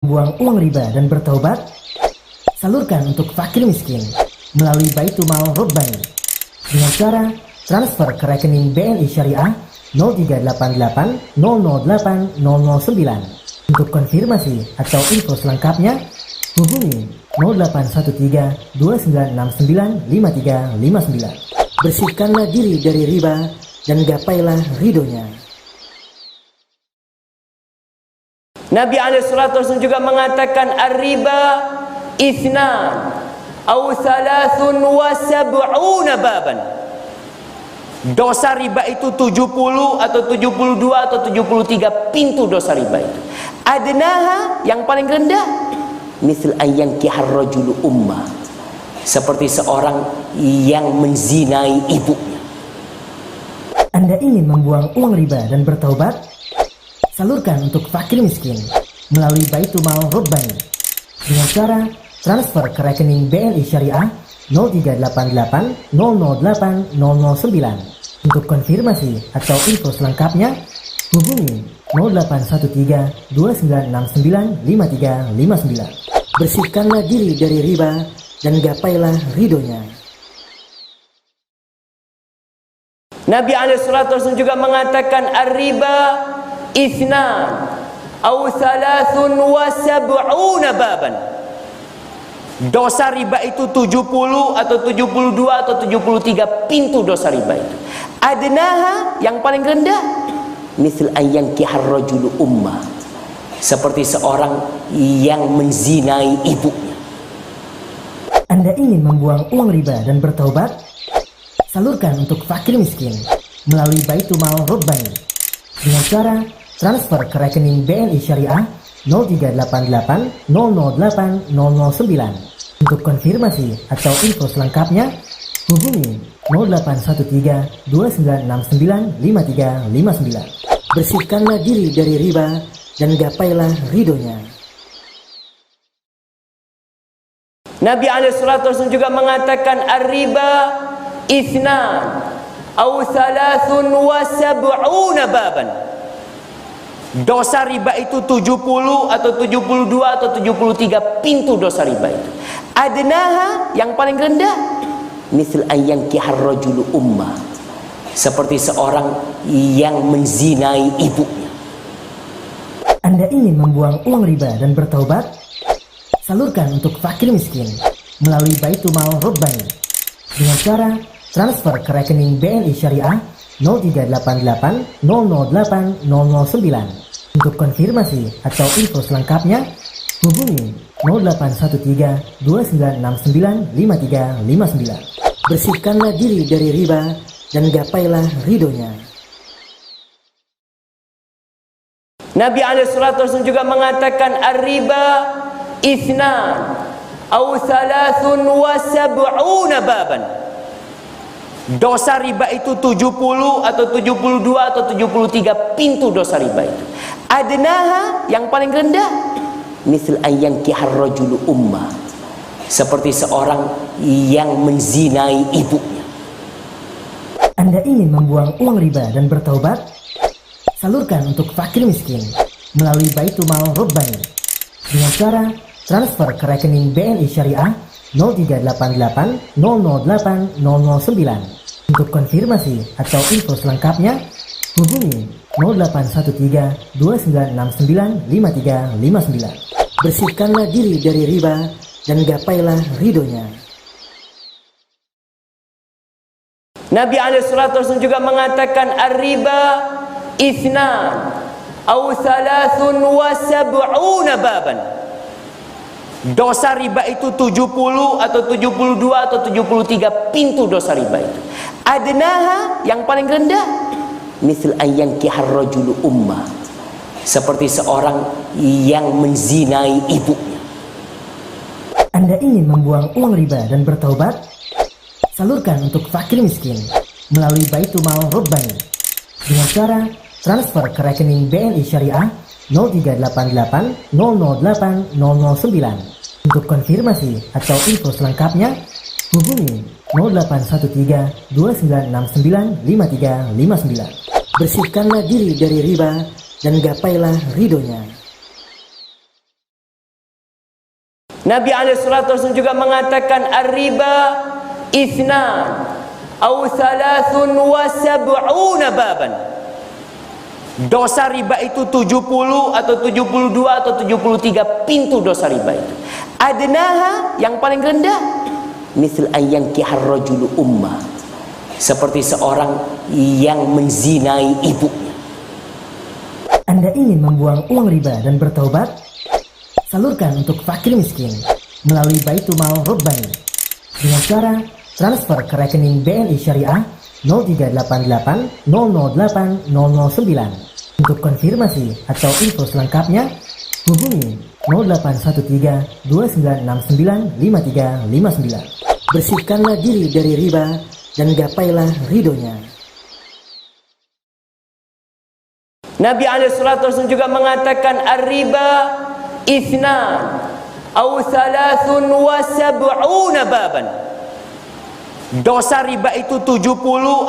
Buang uang riba dan bertaubat, salurkan untuk fakir miskin melalui Baitul Mal Robbani dengan cara transfer ke rekening BNI Syariah 0388 008 009. Untuk konfirmasi atau info selengkapnya hubungi 0813 2969 5359. Bersihkanlah diri dari riba dan gapailah ridhonya. Nabi SAW juga mengatakan ar-riba ithnan aw thalathun wa sab'una baban. Dosa riba itu 70 atau 72 atau 73 pintu dosa riba itu. Adnaha yang paling rendah misal ayyankihar rajulu ummah, seperti seorang yang menzinai ibunya. Anda ingin membuang uang riba dan bertaubat? Salurkan untuk fakir miskin melalui Baitul Mal Robbani dengan cara transfer ke rekening BNI Syariah 0388 008 009. Untuk konfirmasi atau info selengkapnya hubungi 0813 2969 5359. Bersihkanlah diri dari riba dan gapailah ridhonya. Nabi SAW juga mengatakan ar-riba ithnan aw thalathun wa sab'una baban. Dosa riba itu 70 atau 72 atau 73 pintu dosa riba itu. Adnaha yang paling rendah misal ayyankihar rajulu ummah, seperti seorang yang menzinai ibunya. Anda ingin membuang uang riba dan bertaubat? Salurkan untuk fakir miskin melalui Baitul Mal Robbani dengan cara transfer ke rekening BNI Syariah 0388 008 009. Untuk konfirmasi atau info selengkapnya hubungi 0813 2969 5359. Bersihkanlah diri dari riba dan gapailah ridhonya. Nabi SAW juga mengatakan ar-riba ithnan aw thalathun wa sab'una baban. Dosa riba itu 70 atau 72 atau 73 pintu dosa riba itu. Adnaha yang paling rendah misal ayyankihar rajulu ummah, seperti seorang yang menzinai ibunya. Anda ingin membuang uang riba dan bertaubat? Salurkan untuk fakir miskin melalui Baitul Mal Robbani dengan cara transfer ke rekening BNI Syariah 0388 008 009. Untuk konfirmasi atau info selengkapnya hubungi 0813 2969 5359. Bersihkanlah diri dari riba dan gapailah ridhonya. Nabi SAW juga mengatakan ar-riba ithnan aw thalathun wa sab'una baban. Dosa riba itu 70 atau 72 atau 73 pintu dosa riba itu. Adnaha yang paling rendah misal ayyankihar rajulu ummah, seperti seorang yang menzinai ibunya. Anda ingin membuang uang riba dan bertaubat? Salurkan untuk fakir miskin melalui Baitul Mal Robbani dengan cara transfer ke rekening BNI Syariah 0388 008 009. Untuk konfirmasi atau info selengkapnya hubungi 0813 2969 5359. Bersihkanlah diri dari riba dan gapailah ridhonya. Nabi SAW juga mengatakan ar-riba ithnan aw thalathun wa sab'una baban. Dosa riba itu 70 atau 72 atau 73 pintu dosa riba itu. Adnaha yang paling rendah misal ayyankihar rajulu ummah, seperti seorang yang menzinai ibunya. Anda ingin membuang uang riba dan bertaubat? Salurkan untuk fakir miskin melalui Baitul Mal Robbani dengan cara transfer ke rekening BNI Syariah 0388 008 009. Untuk konfirmasi atau info selengkapnya hubungi 0813 2969 5359. Bersihkanlah diri dari riba dan gapailah ridhonya. Nabi SAW juga mengatakan ar-riba ithnan aw thalathun wa sab'una baban. Dosa riba itu 70 atau 72 atau 73 pintu dosa riba itu. Adnaha, yang paling rendah, misal ayyangkihar rajulu ummah, seperti seorang yang menzinai ibunya. Anda ingin membuang uang riba dan bertaubat? Salurkan untuk fakir miskin melalui Baitumal Robbani dengan cara transfer ke rekening BNI Syariah 0388 008 009. Untuk konfirmasi atau info selengkapnya, hubungi 0813 2969 5359. Bersihkanlah diri dari riba dan gapailah ridhonya. Nabi SAW juga mengatakan ar-riba ithnan aw thalathun wa sab'una baban. Dosa riba itu 70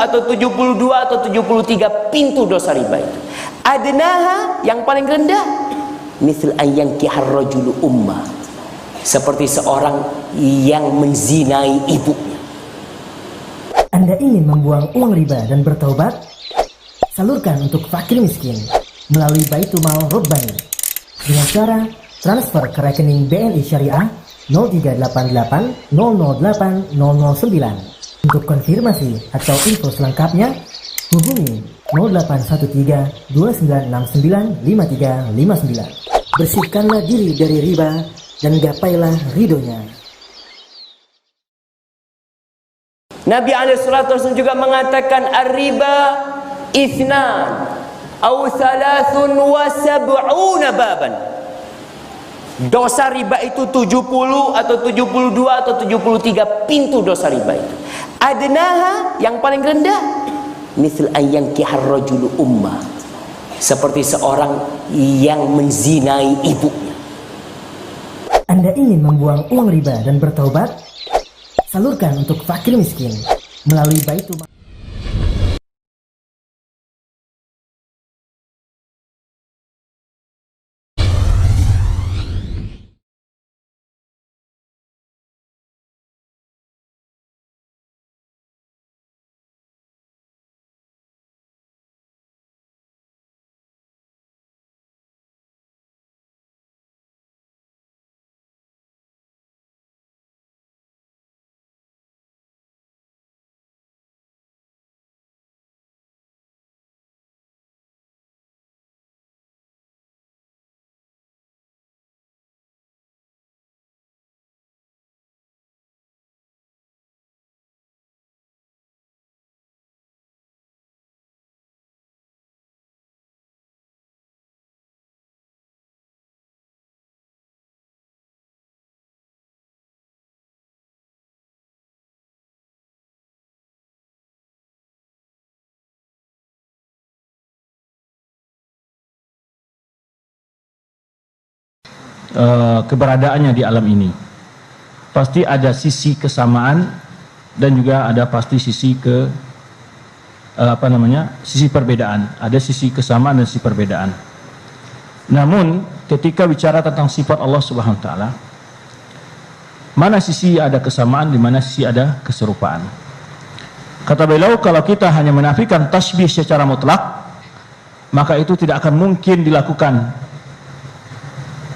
atau 72 atau 73 pintu dosa riba itu. Adnaha, yang paling rendah, misal ayyangkihar rajulu ummah, seperti seorang yang menzinai ibunya. Anda ingin membuang uang riba dan bertaubat? Salurkan untuk fakir miskin melalui Baitumal Robbani dengan cara transfer ke rekening BNI Syariah 0388 008 009. Untuk konfirmasi atau info selengkapnya, hubungi 0813 2969 5359. Bersihkanlah diri dari riba dan gapailah ridhonya. Nabi SAW juga mengatakan ar-riba ithnan aw thalathun wa sab'una baban. Dosa riba itu 70 atau 72 atau 73 pintu dosa riba itu. Adnaha, yang paling rendah, misal ayyangkihar rajulu ummah, seperti seorang yang menzinai ibunya. Anda ingin membuang uang riba dan bertaubat? Salurkan untuk fakir miskin melalui Baitumal. Keberadaannya di alam ini pasti ada sisi kesamaan dan juga ada pasti sisi sisi perbedaan. Ada sisi kesamaan dan sisi perbedaan. Namun ketika bicara tentang sifat Allah Subhanahu wa taala, mana sisi ada kesamaan, di mana sisi ada keserupaan. Kata beliau, kalau kita hanya menafikan tasbih secara mutlak, maka itu tidak akan mungkin dilakukan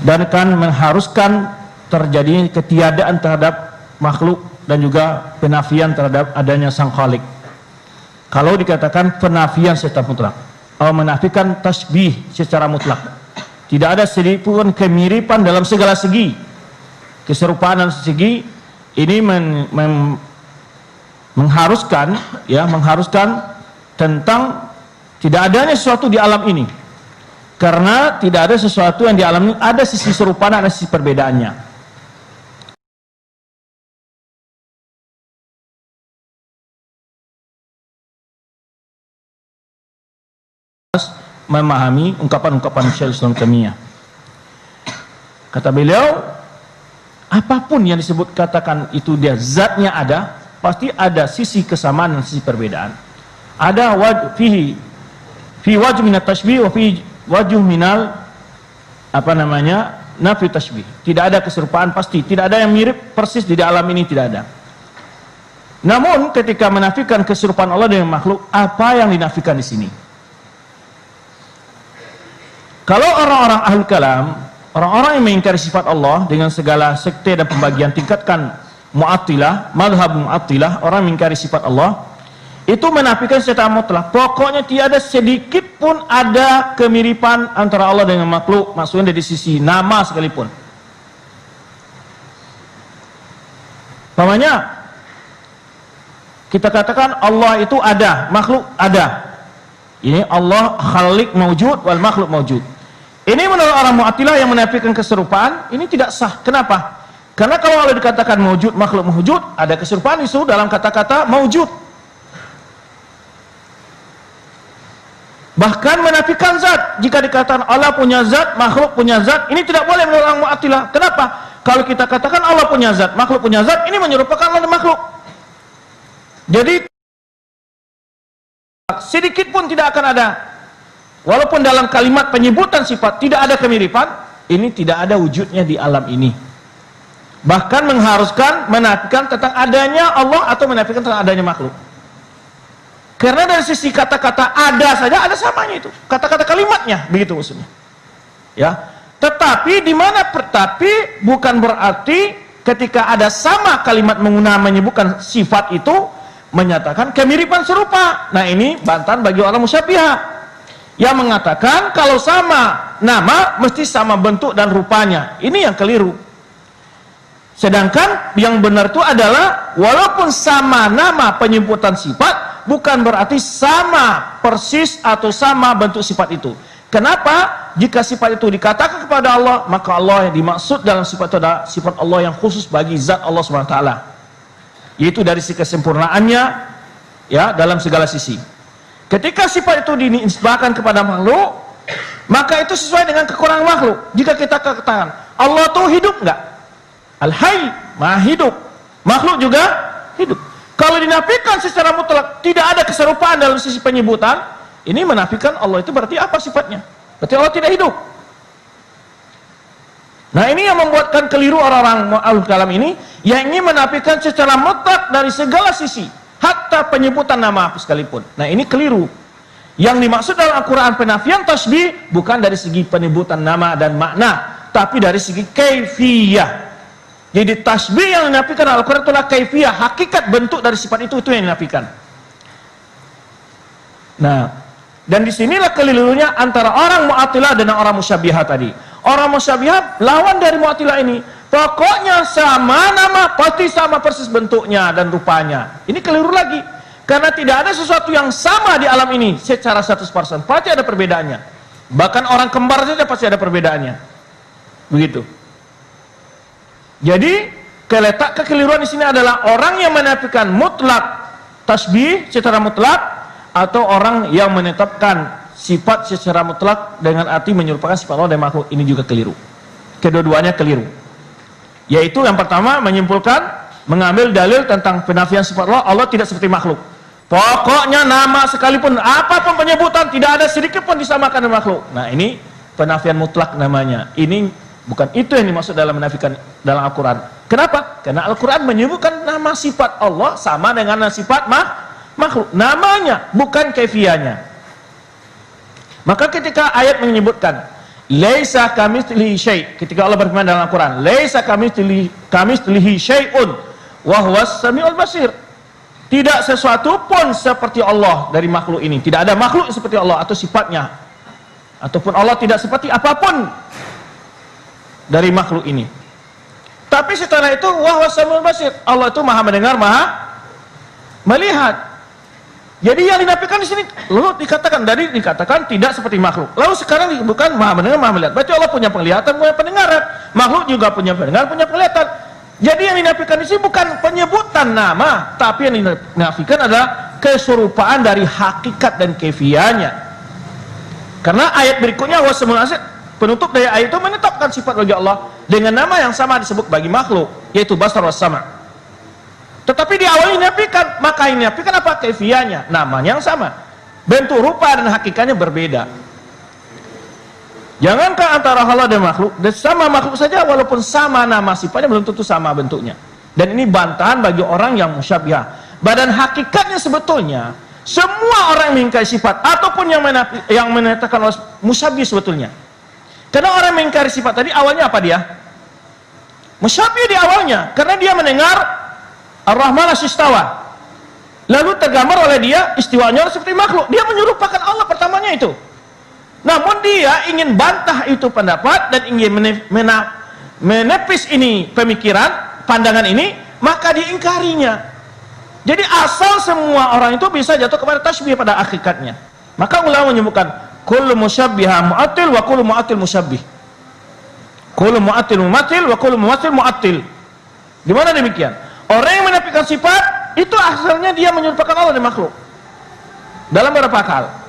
dan akan mengharuskan terjadi ketiadaan terhadap makhluk dan juga penafian terhadap adanya sang khalik. Kalau dikatakan penafian secara mutlak atau menafikan tasbih secara mutlak, tidak ada sedikitpun kemiripan dalam segala segi, keserupaan dan segi, ini mengharuskan tentang tidak adanya sesuatu di alam ini. Karena tidak ada sesuatu yang di alam ini ada sisi serupa dan ada sisi perbedaannya. Memahami ungkapan-ungkapan Syaikhul Islam Taimiyah. Kata beliau, apapun yang disebut katakan itu dia zatnya ada, pasti ada sisi kesamaan dan sisi perbedaan. Ada fi wajh min at-tashbih wa fi wajh minal nafi tasbih. Tidak ada keserupaan pasti, tidak ada yang mirip persis di alam ini, tidak ada. Namun ketika menafikan keserupaan Allah dengan makhluk, apa yang dinafikan di sini? Kalau orang-orang ahlul kalam, orang-orang yang mengingkari sifat Allah dengan segala sekte dan pembagian, tingkatkan Mu'attilah, mazhab Mu'attilah, orang mengingkari sifat Allah, itu menafikan secara mutlak. Pokoknya tiada sedikit pun ada kemiripan antara Allah dengan makhluk, maksudnya dari sisi nama sekalipun. Pamannya, kita katakan Allah itu ada, makhluk ada. Ini Allah khalik mawjud wal makhluk mawjud. Ini menurut orang Mu'attilah yang menafikan keserupaan, ini tidak sah. Kenapa? Karena kalau Allah dikatakan mawjud, makhluk mawjud, ada keserupaan itu dalam kata-kata mawjud. Bahkan menafikan zat. Jika dikatakan Allah punya zat, makhluk punya zat, ini tidak boleh menurut orang Mu'attilah. Kenapa? Kalau kita katakan Allah punya zat, makhluk punya zat, ini menyerupakan Allah dan makhluk. Jadi sedikit pun tidak akan ada, walaupun dalam kalimat penyebutan sifat tidak ada kemiripan, ini tidak ada wujudnya di alam ini. Bahkan mengharuskan menafikan tentang adanya Allah atau menafikan tentang adanya makhluk. Karena dari sisi kata-kata ada saja ada samanya itu, kata-kata kalimatnya begitu maksudnya. Ya, tetapi di mana tetapi bukan berarti ketika ada sama kalimat menyebutkan sifat itu menyatakan kemiripan serupa. Nah, ini bantahan bagi orang musyabbihah yang mengatakan kalau sama nama mesti sama bentuk dan rupanya. Ini yang keliru. Sedangkan yang benar itu adalah walaupun sama nama penyebutan sifat, bukan berarti sama persis atau sama bentuk sifat itu. Kenapa? Jika sifat itu dikatakan kepada Allah, maka Allah yang dimaksud dalam sifat itu adalah sifat Allah yang khusus bagi zat Allah SWT, yaitu dari sisi kesempurnaannya, ya, dalam segala sisi. Ketika sifat itu dinisbahkan kepada makhluk, maka itu sesuai dengan kekurangan makhluk. Jika kita katakan Allah itu hidup enggak? Al-Hayy, Maha hidup. Makhluk juga hidup. Kalau dinafikan secara mutlak, tidak ada keserupaan dalam sisi penyebutan, ini menafikan Allah itu berarti apa sifatnya? Berarti Allah tidak hidup. Nah, ini yang membuatkan keliru orang-orang ahlul kalam ini, yang ingin menafikan secara mutlak dari segala sisi, hatta penyebutan nama sekalipun. Nah, ini keliru. Yang dimaksud dalam Al-Quran penafian tasbih bukan dari segi penyebutan nama dan makna, tapi dari segi kaifiyah. Jadi tasbih yang dinafikan Al-Quran itulah kaifiyah, hakikat bentuk dari sifat itu yang dinafikan. Nah, dan disinilah kelirunya antara orang Mu'attilah dan orang Musyabbihah tadi. Orang Musyabbihah lawan dari Mu'attilah ini. Pokoknya sama nama, pasti sama persis bentuknya dan rupanya. Ini keliru lagi. Karena tidak ada sesuatu yang sama di alam ini secara 100%. Pasti ada perbedaannya. Bahkan orang kembar saja pasti ada perbedaannya. Begitu. Jadi kekeliruan di sini adalah orang yang menafikan mutlak tasbih secara mutlak, atau orang yang menetapkan sifat secara mutlak dengan arti menyerupakan sifat Allah dan makhluk. Ini juga keliru. Kedua-duanya keliru. Yaitu yang pertama menyimpulkan, mengambil dalil tentang penafian sifat Allah, Allah tidak seperti makhluk. Pokoknya nama sekalipun apapun penyebutan tidak ada sedikit pun disamakan dengan makhluk. Nah, ini penafian mutlak namanya. Ini bukan itu yang dimaksud dalam menafikan dalam Al-Quran. Kenapa? Karena Al-Quran menyebutkan nama sifat Allah sama dengan sifat makhluk. Namanya, bukan kaifiyahnya. Maka ketika ayat menyebutkan laisa kamitslihi syai', ketika Allah berfirman dalam Al-Quran, laisa kamitslihi syai'un wa huwas samiul basir. Tidak sesuatu pun seperti Allah dari makhluk ini. Tidak ada makhluk seperti Allah atau sifatnya. Ataupun Allah tidak seperti apapun dari makhluk ini. Tapi setelah itu wahwa samiul basir, Allah itu maha mendengar, maha melihat. Jadi yang dinafikan di sini lalu dikatakan tidak seperti makhluk. Lalu sekarang bukan maha mendengar, maha melihat. Berarti Allah punya penglihatan, punya pendengaran. Makhluk juga punya pendengaran, punya penglihatan. Jadi yang dinafikan di sini bukan penyebutan nama, tapi yang dinafikan adalah keserupaan dari hakikat dan kaifiyahnya. Karena ayat berikutnya wahwa basir, penutup dari ayat itu menetapkan sifat bagi Allah dengan nama yang sama disebut bagi makhluk, yaitu basar was sama. Tetapi di awal dinafikan, maka ini dinafikan apa? Kaifiyahnya, namanya yang sama, bentuk rupa dan hakikatnya berbeda. Jangankan antara Allah dan makhluk, dan sama makhluk saja walaupun sama nama sifatnya belum tentu sama bentuknya. Dan ini bantahan bagi orang yang musyabbihah. Badan hakikatnya sebetulnya semua orang yang mengingkari sifat ataupun yang menyatakan musyabbih sebetulnya. Karena orang yang mengingkari sifat tadi awalnya apa dia? Musyabbih di awalnya, karena dia mendengar Ar-Rahman As-Istawa. Lalu tergambar oleh dia istiwanya seperti makhluk. Dia menyerupakan Allah pertamanya itu. Namun dia ingin bantah itu pendapat dan ingin menepis ini pemikiran, pandangan ini, maka diingkarinya. Jadi asal semua orang itu bisa jatuh kepada tasbih pada hakikatnya. Maka ulama menyebutkan kullu musyabbiha mu'attil wa kullu mu'attil musyabbih. Kullu mu'attil mumathil wa kullu mumathil mu'attil. Di mana demikian? Orang yang menafikan sifat itu asalnya dia menyerupakan Allah dan makhluk. Dalam beberapa hal.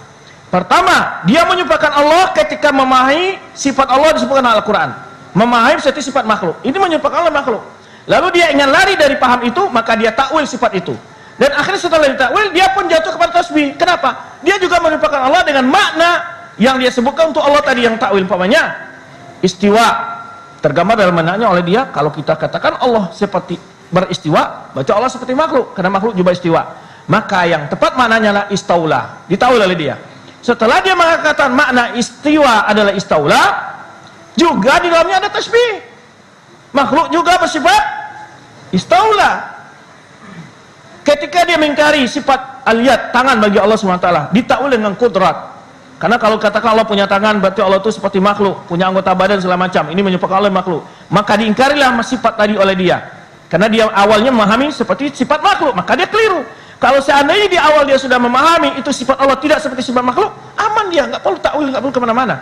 Pertama, dia menyerupakan Allah ketika memahami sifat Allah disebutkan dalam Al-Quran. Memahami seperti sifat makhluk. Ini menyerupakan Allah makhluk. Lalu dia ingin lari dari paham itu, maka dia takwil sifat itu. Dan akhirnya setelah ditakwil, dia pun jatuh kepada tasbih. Kenapa? Dia juga menyerupakan Allah dengan makna yang dia sebutkan untuk Allah tadi yang takwil. Umpamanya istiwa. Tergambar dalam maknanya oleh dia, kalau kita katakan Allah seperti beristiwa, baca Allah seperti makhluk, karena makhluk juga istiwa. Maka yang tepat maknanya adalah istaula. Ditakwil oleh dia. Setelah dia mengatakan makna istiwa adalah istaula, juga di dalamnya ada tasbih. Makhluk juga bersifat istaula. Ketika dia mengingkari sifat al-yad, tangan bagi Allah SWT, ditakwil dengan kudrat. Karena kalau katakan Allah punya tangan, berarti Allah itu seperti makhluk, punya anggota badan segala macam. Ini menyerupakan Allah makhluk. Maka diingkarilah sifat tadi oleh dia. Karena dia awalnya memahami seperti sifat makhluk, maka dia keliru. Kalau seandainya di awal dia sudah memahami itu sifat Allah tidak seperti sifat makhluk, aman dia, nggak perlu takwil, nggak perlu kemana-mana.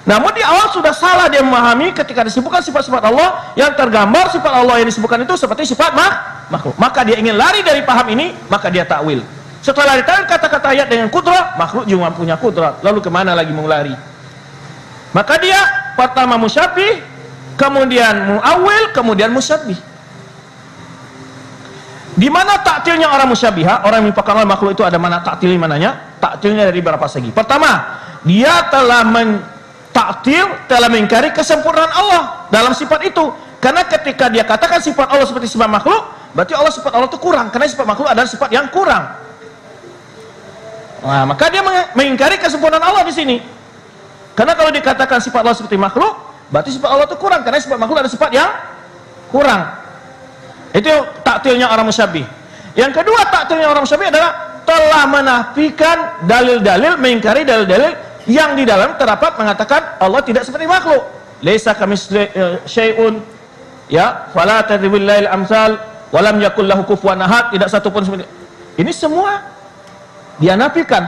Namun di awal sudah salah dia memahami ketika disebutkan sifat-sifat Allah, yang tergambar sifat Allah yang disebutkan itu seperti sifat makhluk. Maka dia ingin lari dari paham ini, maka dia takwil. Setelah ditakwil kata-kata ayat dengan kudrat, makhluk juga punya kudrat. Lalu kemana lagi mau lari? Maka dia pertama musyabbih, kemudian muawwil, kemudian musyabbih. Di mana taktilnya orang musyabbiha, orang yang merupakan Allah makhluk itu ada mana taktilnya mananya? Taktilnya dari beberapa segi. Pertama, dia telah telah mengingkari kesempurnaan Allah dalam sifat itu. Karena ketika dia katakan sifat Allah seperti sifat makhluk, berarti Allah sifat Allah itu kurang. Karena sifat makhluk adalah sifat yang kurang. Nah, maka dia mengingkari kesempurnaan Allah di sini. Karena kalau dikatakan sifat Allah seperti makhluk, berarti sifat Allah itu kurang. Karena sifat makhluk adalah sifat yang kurang. Itu taktilnya orang musyabbih. Yang kedua taktilnya orang musyabbih adalah telah menafikan dalil-dalil, mengingkari dalil-dalil yang di dalam terdapat mengatakan Allah tidak seperti makhluk. Laisa kamitslihi syai'un, ya, fala tadribul lail amsal, wa lam yakul lahu kufuwan ahad, tidak satu pun seperti. Ini semua dia nafikan.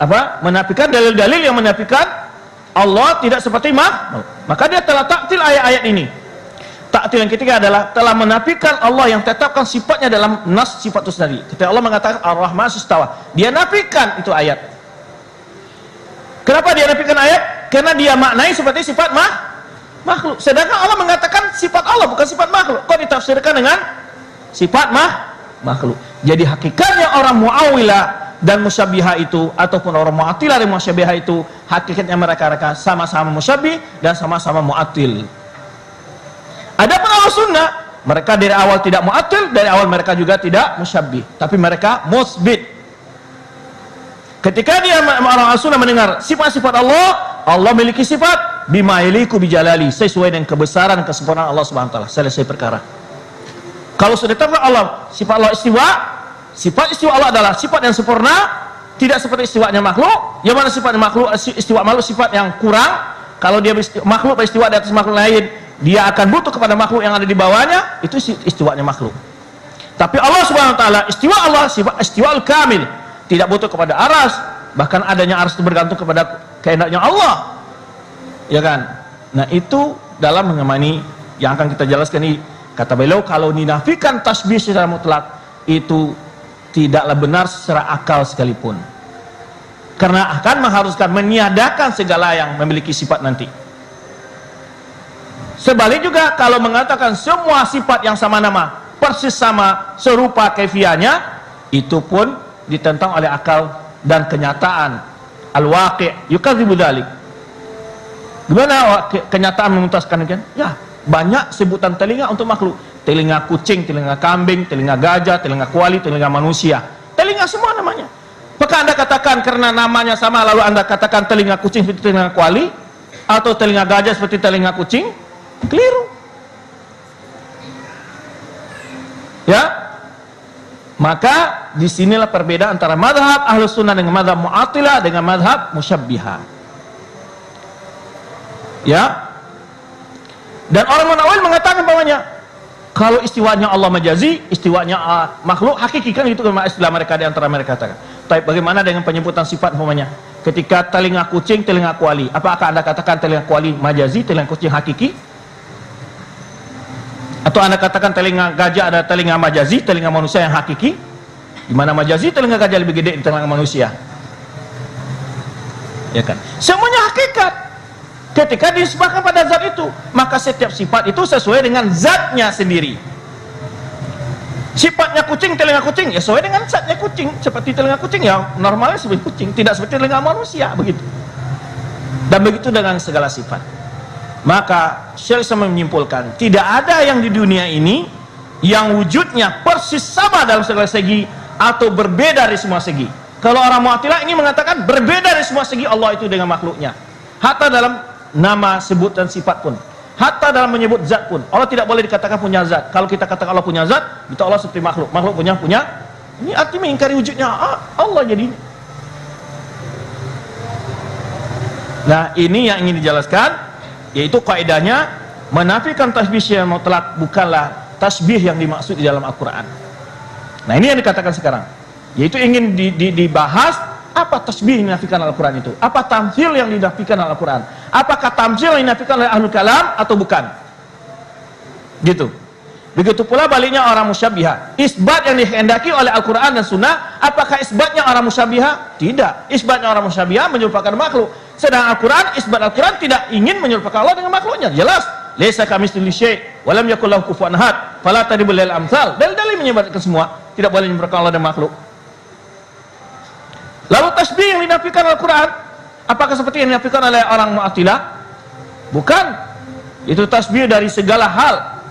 Apa? Menafikan dalil-dalil yang menafikan Allah tidak seperti makhluk. Maka dia telah taktil ayat-ayat ini. Taktil yang ketiga adalah telah menafikan Allah yang tetapkan sifatnya dalam nas sifat itu sendiri. Ketika Allah mengatakan Ar-Rahman As-Istawa, dia nafikan itu ayat. Kenapa dia nafikan ayat? Karena dia maknai seperti sifat makhluk. Sedangkan Allah mengatakan sifat Allah bukan sifat makhluk. Kok ditafsirkan dengan sifat makhluk? Jadi hakikatnya orang mu'awilah dan musyabbiha itu ataupun orang mu'attilah dan musyabbiha itu hakikatnya mereka sama-sama musyabbih dan sama-sama mu'attil. Adapun Ahlussunnah, mereka dari awal tidak mu'attil, dari awal mereka juga tidak musyabbih, tapi mereka musbit. Ketika dia orang Ahlussunnah mendengar sifat-sifat Allah, Allah memiliki sifat bima yaliku bijalali, sesuai dengan kebesaran dan kesempurnaan Allah Subhanahu wa taala. Selesai perkara. Kalau sudah tahu Allah, sifat Allah istiwa, sifat istiwa Allah adalah sifat yang sempurna, tidak seperti istiwanya makhluk. Yang mana sifat makhluk, istiwa makhluk sifat yang kurang. Kalau dia makhluk beristiwa di atas makhluk lain, dia akan butuh kepada makhluk yang ada di bawahnya, itu istiwanya makhluk. Tapi Allah Subhanahu wa taala, istiwa Allah sifat istiwa'ul kamil, tidak butuh kepada aras, bahkan adanya aras itu bergantung kepada kehendaknya Allah. Ya kan? Nah, itu dalam mengemani yang akan kita jelaskan ini, kata beliau, kalau dinafikan tasbih secara mutlak itu tidaklah benar secara akal sekalipun. Karena akan mengharuskan meniadakan segala yang memiliki sifat nanti. Sebalik juga kalau mengatakan semua sifat yang sama nama, persis sama, serupa kaifiahnya, itu pun ditentang oleh akal dan kenyataan. al-waqi' yukadzibu dzalik. Gimana kenyataan memutaskan kan? Ya, banyak sebutan telinga untuk makhluk. Telinga kucing, telinga kambing, telinga gajah, telinga kuali, telinga manusia. Telinga semua namanya. Apakah Anda katakan karena namanya sama lalu Anda katakan telinga kucing seperti telinga kuali atau telinga gajah seperti telinga kucing? Keliru. Ya. Maka disinilah perbedaan antara madhab Ahlus Sunnah dengan madhab Mu'attilah dengan madhab Musyabbihah. Ya. Dan orang Munawwil mengatakan bahwanya kalau istiwanya Allah majazi, istiwanya makhluk hakiki, kan itu istilah mereka di antara mereka katakan. Tapi bagaimana dengan penyebutan sifat umpamanya? Ketika telinga kucing, telinga kuali, apakah Anda katakan telinga kuali majazi, telinga kucing hakiki? Atau Anda katakan telinga gajah ada telinga majazi, telinga manusia yang hakiki? Di mana majazi telinga gajah lebih gede dari telinga manusia? Ya kan? Semuanya hakikat. Ketika disebutkan pada zat itu, maka setiap sifat itu sesuai dengan zatnya sendiri. Sifatnya kucing, telinga kucing, ya sesuai dengan zatnya kucing. Seperti telinga kucing, ya normalnya seperti kucing, tidak seperti telinga manusia, begitu. Dan begitu dengan segala sifat. Maka Syekh Islam menyimpulkan, tidak ada yang di dunia ini yang wujudnya persis sama dalam segala segi atau berbeda dari semua segi. Kalau orang Mu'attilah ini mengatakan berbeda dari semua segi Allah itu dengan makhluknya. Hatta dalam nama, sebut dan sifat pun, hatta dalam menyebut zat pun, Allah tidak boleh dikatakan punya zat. Kalau kita katakan Allah punya zat, kita Allah seperti makhluk. Makhluk punya. Ini arti mengingkari wujudnya Allah jadi. Nah, ini yang ingin dijelaskan, yaitu kaidahnya menafikan tasbih yang mutlak bukanlah tasbih yang dimaksud di dalam Al-Quran. Nah, ini yang dikatakan sekarang, yaitu ingin dibahas apa tasbih yang dinafikan Al-Quran itu, apa tamthil yang dinafikan Al-Quran, apakah tamthil yang dinafikan oleh Ahlul Kalam atau bukan, gitu. Begitu pula baliknya orang musyabbihah, isbat yang dikehendaki oleh Al-Quran dan Sunnah, apakah isbatnya orang musyabbihah? Tidak. Isbatnya orang musyabbihah menyerupakan makhluk, sedang Al-Quran, isbat Al-Quran tidak ingin menyerupakan Allah dengan makhluknya. Jelas, laisa kamitslihi syai' wa lam yakul lahu kufuwan ahad fala tadribul lil amsal. Dalil-dalil menyebarkan semua, tidak boleh menyerupakan Allah dengan makhluk. Lalu tasbih yang dinafikan Al-Quran, apakah seperti yang dinafikan oleh orang Mu'attilah? Bukan. Itu tasbih dari segala hal,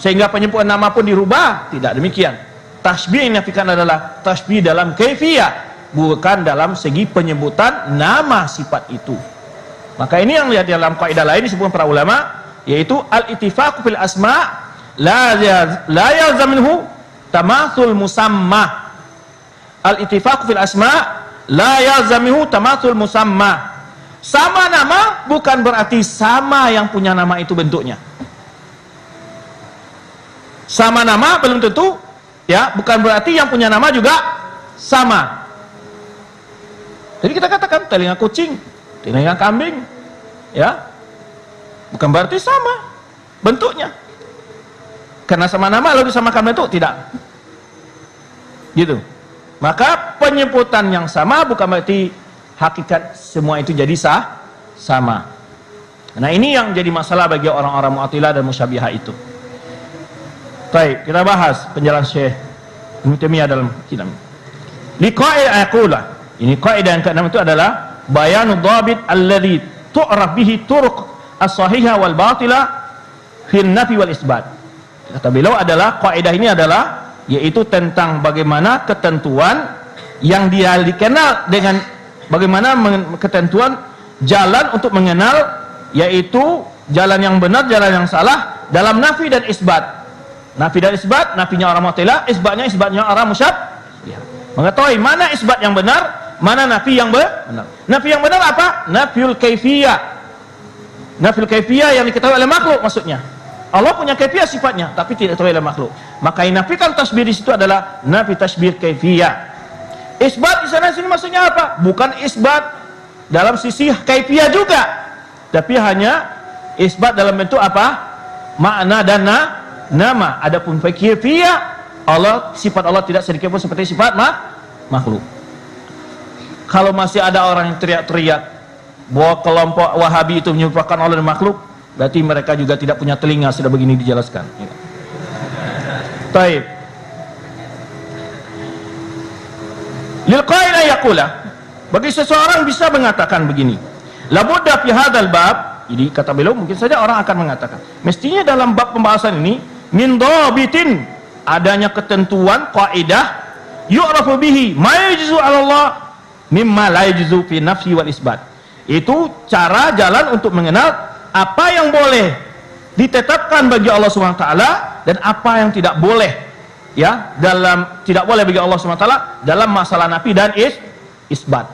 sehingga penyebutan nama pun dirubah. Tidak demikian. Tasbih yang dinafikan adalah tasbih dalam kaifiyah, bukan dalam segi penyebutan nama sifat itu. Maka ini yang lihat dalam kaidah lain disebutkan para ulama, yaitu al-ittifaq fil asma la yalzam minhu tamathul musamma. Al-ittifaq fil asma la yalzam minhu tamathul musamma. Sama nama bukan berarti sama yang punya nama itu bentuknya. Sama nama belum tentu, ya, bukan berarti yang punya nama juga sama. Jadi kita katakan telinga kucing, telinga kambing, ya, bukan berarti sama bentuknya. Karena sama nama lalu disamakan bentuk, tidak. Gitu. Maka penyebutan yang sama bukan berarti hakikat semua itu jadi sama. Nah, ini yang jadi masalah bagi orang-orang Mu'attilah dan Musyabbihah itu. Baik, kita bahas penjelasan Syekh Ibnu Taimiyah dalam kitab. Liqa'i aqula. Ini kaidah yang keenam itu adalah bayanu dhabit alladhi tu'raf bihi turuq as-sahihah wal batilah fi nafi wal isbat. Kata beliau adalah kaidah ini adalah yaitu tentang bagaimana ketentuan yang dia dikenal dengan bagaimana ketentuan jalan untuk mengenal, yaitu jalan yang benar, jalan yang salah dalam nafi dan isbat. Nafi dan isbat, nafinya orang Mu'attilah, isbatnya orang Musyabbihah. Mengetahui mana isbat yang benar, mana nafi yang benar. Nafi yang benar apa? Nafiul kaifiyah. Nafiul kaifiyah yang diketahui oleh makhluk maksudnya. Allah punya kaifiyah sifatnya, tapi tidak diketahui oleh makhluk. Maka yang nafikan tasbih di situ adalah nafi tasbih kaifiyah. Isbat di sana sini maksudnya apa? Bukan isbat dalam sisi kaifiyah juga, tapi hanya isbat dalam bentuk apa? Makna dan nama. Adapun kaifiyah, Allah, sifat Allah tidak sedikit pun seperti sifat makhluk. Kalau masih ada orang yang teriak-teriak bahwa kelompok Wahabi itu menyerupakan Allah dan makhluk, berarti mereka juga tidak punya telinga, sudah begini dijelaskan. Taib. Lil qaila yaqula, bagi seseorang bisa mengatakan begini, labudda fi hadzal bab, jadi kata beliau mungkin saja orang akan mengatakan, mestinya dalam bab pembahasan ini min dhabitin, adanya ketentuan kaidah yu'rafu bihi ma yajzu 'ala Allah mimma la yajzu fi nafsi wal isbat. Itu cara jalan untuk mengenal apa yang boleh ditetapkan bagi Allah Subhanahu wa taala dan apa yang tidak boleh, ya, tidak boleh bagi Allah Subhanahu wa taala dalam masalah nafi dan isbat.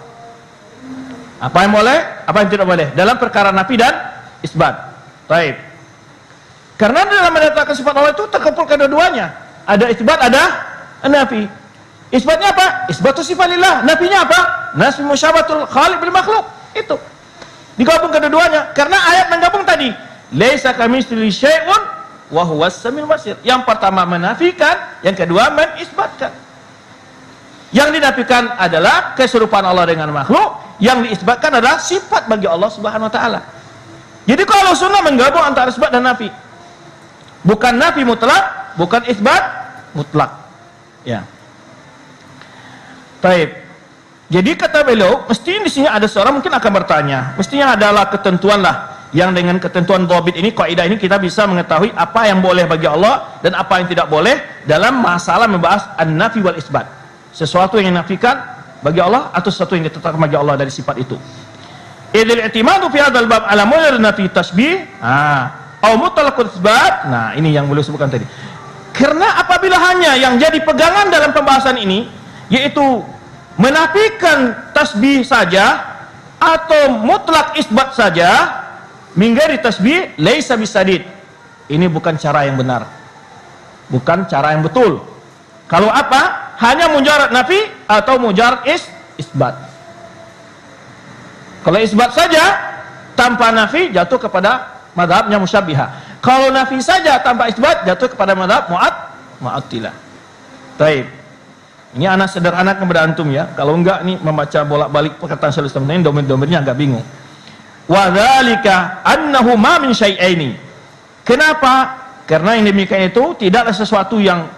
Apa yang boleh, apa yang tidak boleh dalam perkara nafi dan isbat. Baik. Karena dalam menetapkan sifat Allah itu terkumpul kedua-duanya. Ada isbat, ada nafi. Isbatnya apa? Isbatu sifatillah. Nafinya apa? Nafi musyabatul khaliq bil makhluk. Itu. Digabung kedua-duanya. Karena ayat menggabung tadi. Laisa kamitslihi syai'un wa huwas samiul basir. Yang pertama menafikan, yang kedua menisbatkan. Yang dinafikan adalah keserupaan Allah dengan makhluk, yang diisbatkan adalah sifat bagi Allah Subhanahu wa taala. Jadi kalau sunnah menggabung antara isbat dan nafi. Bukan nafi mutlak, bukan isbat mutlak. Ya. Baik. Jadi kata beliau, mesti di sini ada seorang mungkin akan bertanya, mestinya adalah ketentuan lah, yang dengan ketentuan dhabit ini, kaidah ini kita bisa mengetahui apa yang boleh bagi Allah dan apa yang tidak boleh dalam masalah membahas an-nafi wal isbat. Sesuatu yang dinafikan bagi Allah atau sesuatu yang ditetapkan bagi Allah dari sifat itu. Idil i'timadu fi hadzal bab ala mujarrad nafi tasbih, atau mutlaqul isbat. Nah, ini yang beliau sebutkan tadi. Karena apabila hanya yang jadi pegangan dalam pembahasan ini yaitu menafikan tasbih saja atau mutlak isbat saja, minggari tasbih laisa bisadid. Ini bukan cara yang benar, bukan cara yang betul. Kalau apa? Hanya mujarad nafi atau mujarad isbat. Kalau isbat saja tanpa nafi jatuh kepada mazhabnya musyabbiha. Kalau nafi saja tanpa isbat jatuh kepada mazhab mu'attilah. Baik. Ini anak sederhana kepada antum ya. Kalau enggak nih membaca bolak-balik perkataan Syaikhul Islam ini domain-domainnya agak bingung. Wa dzalika annahu ma min syai'aini. Kenapa? Karena yang demikian itu tidaklah sesuatu yang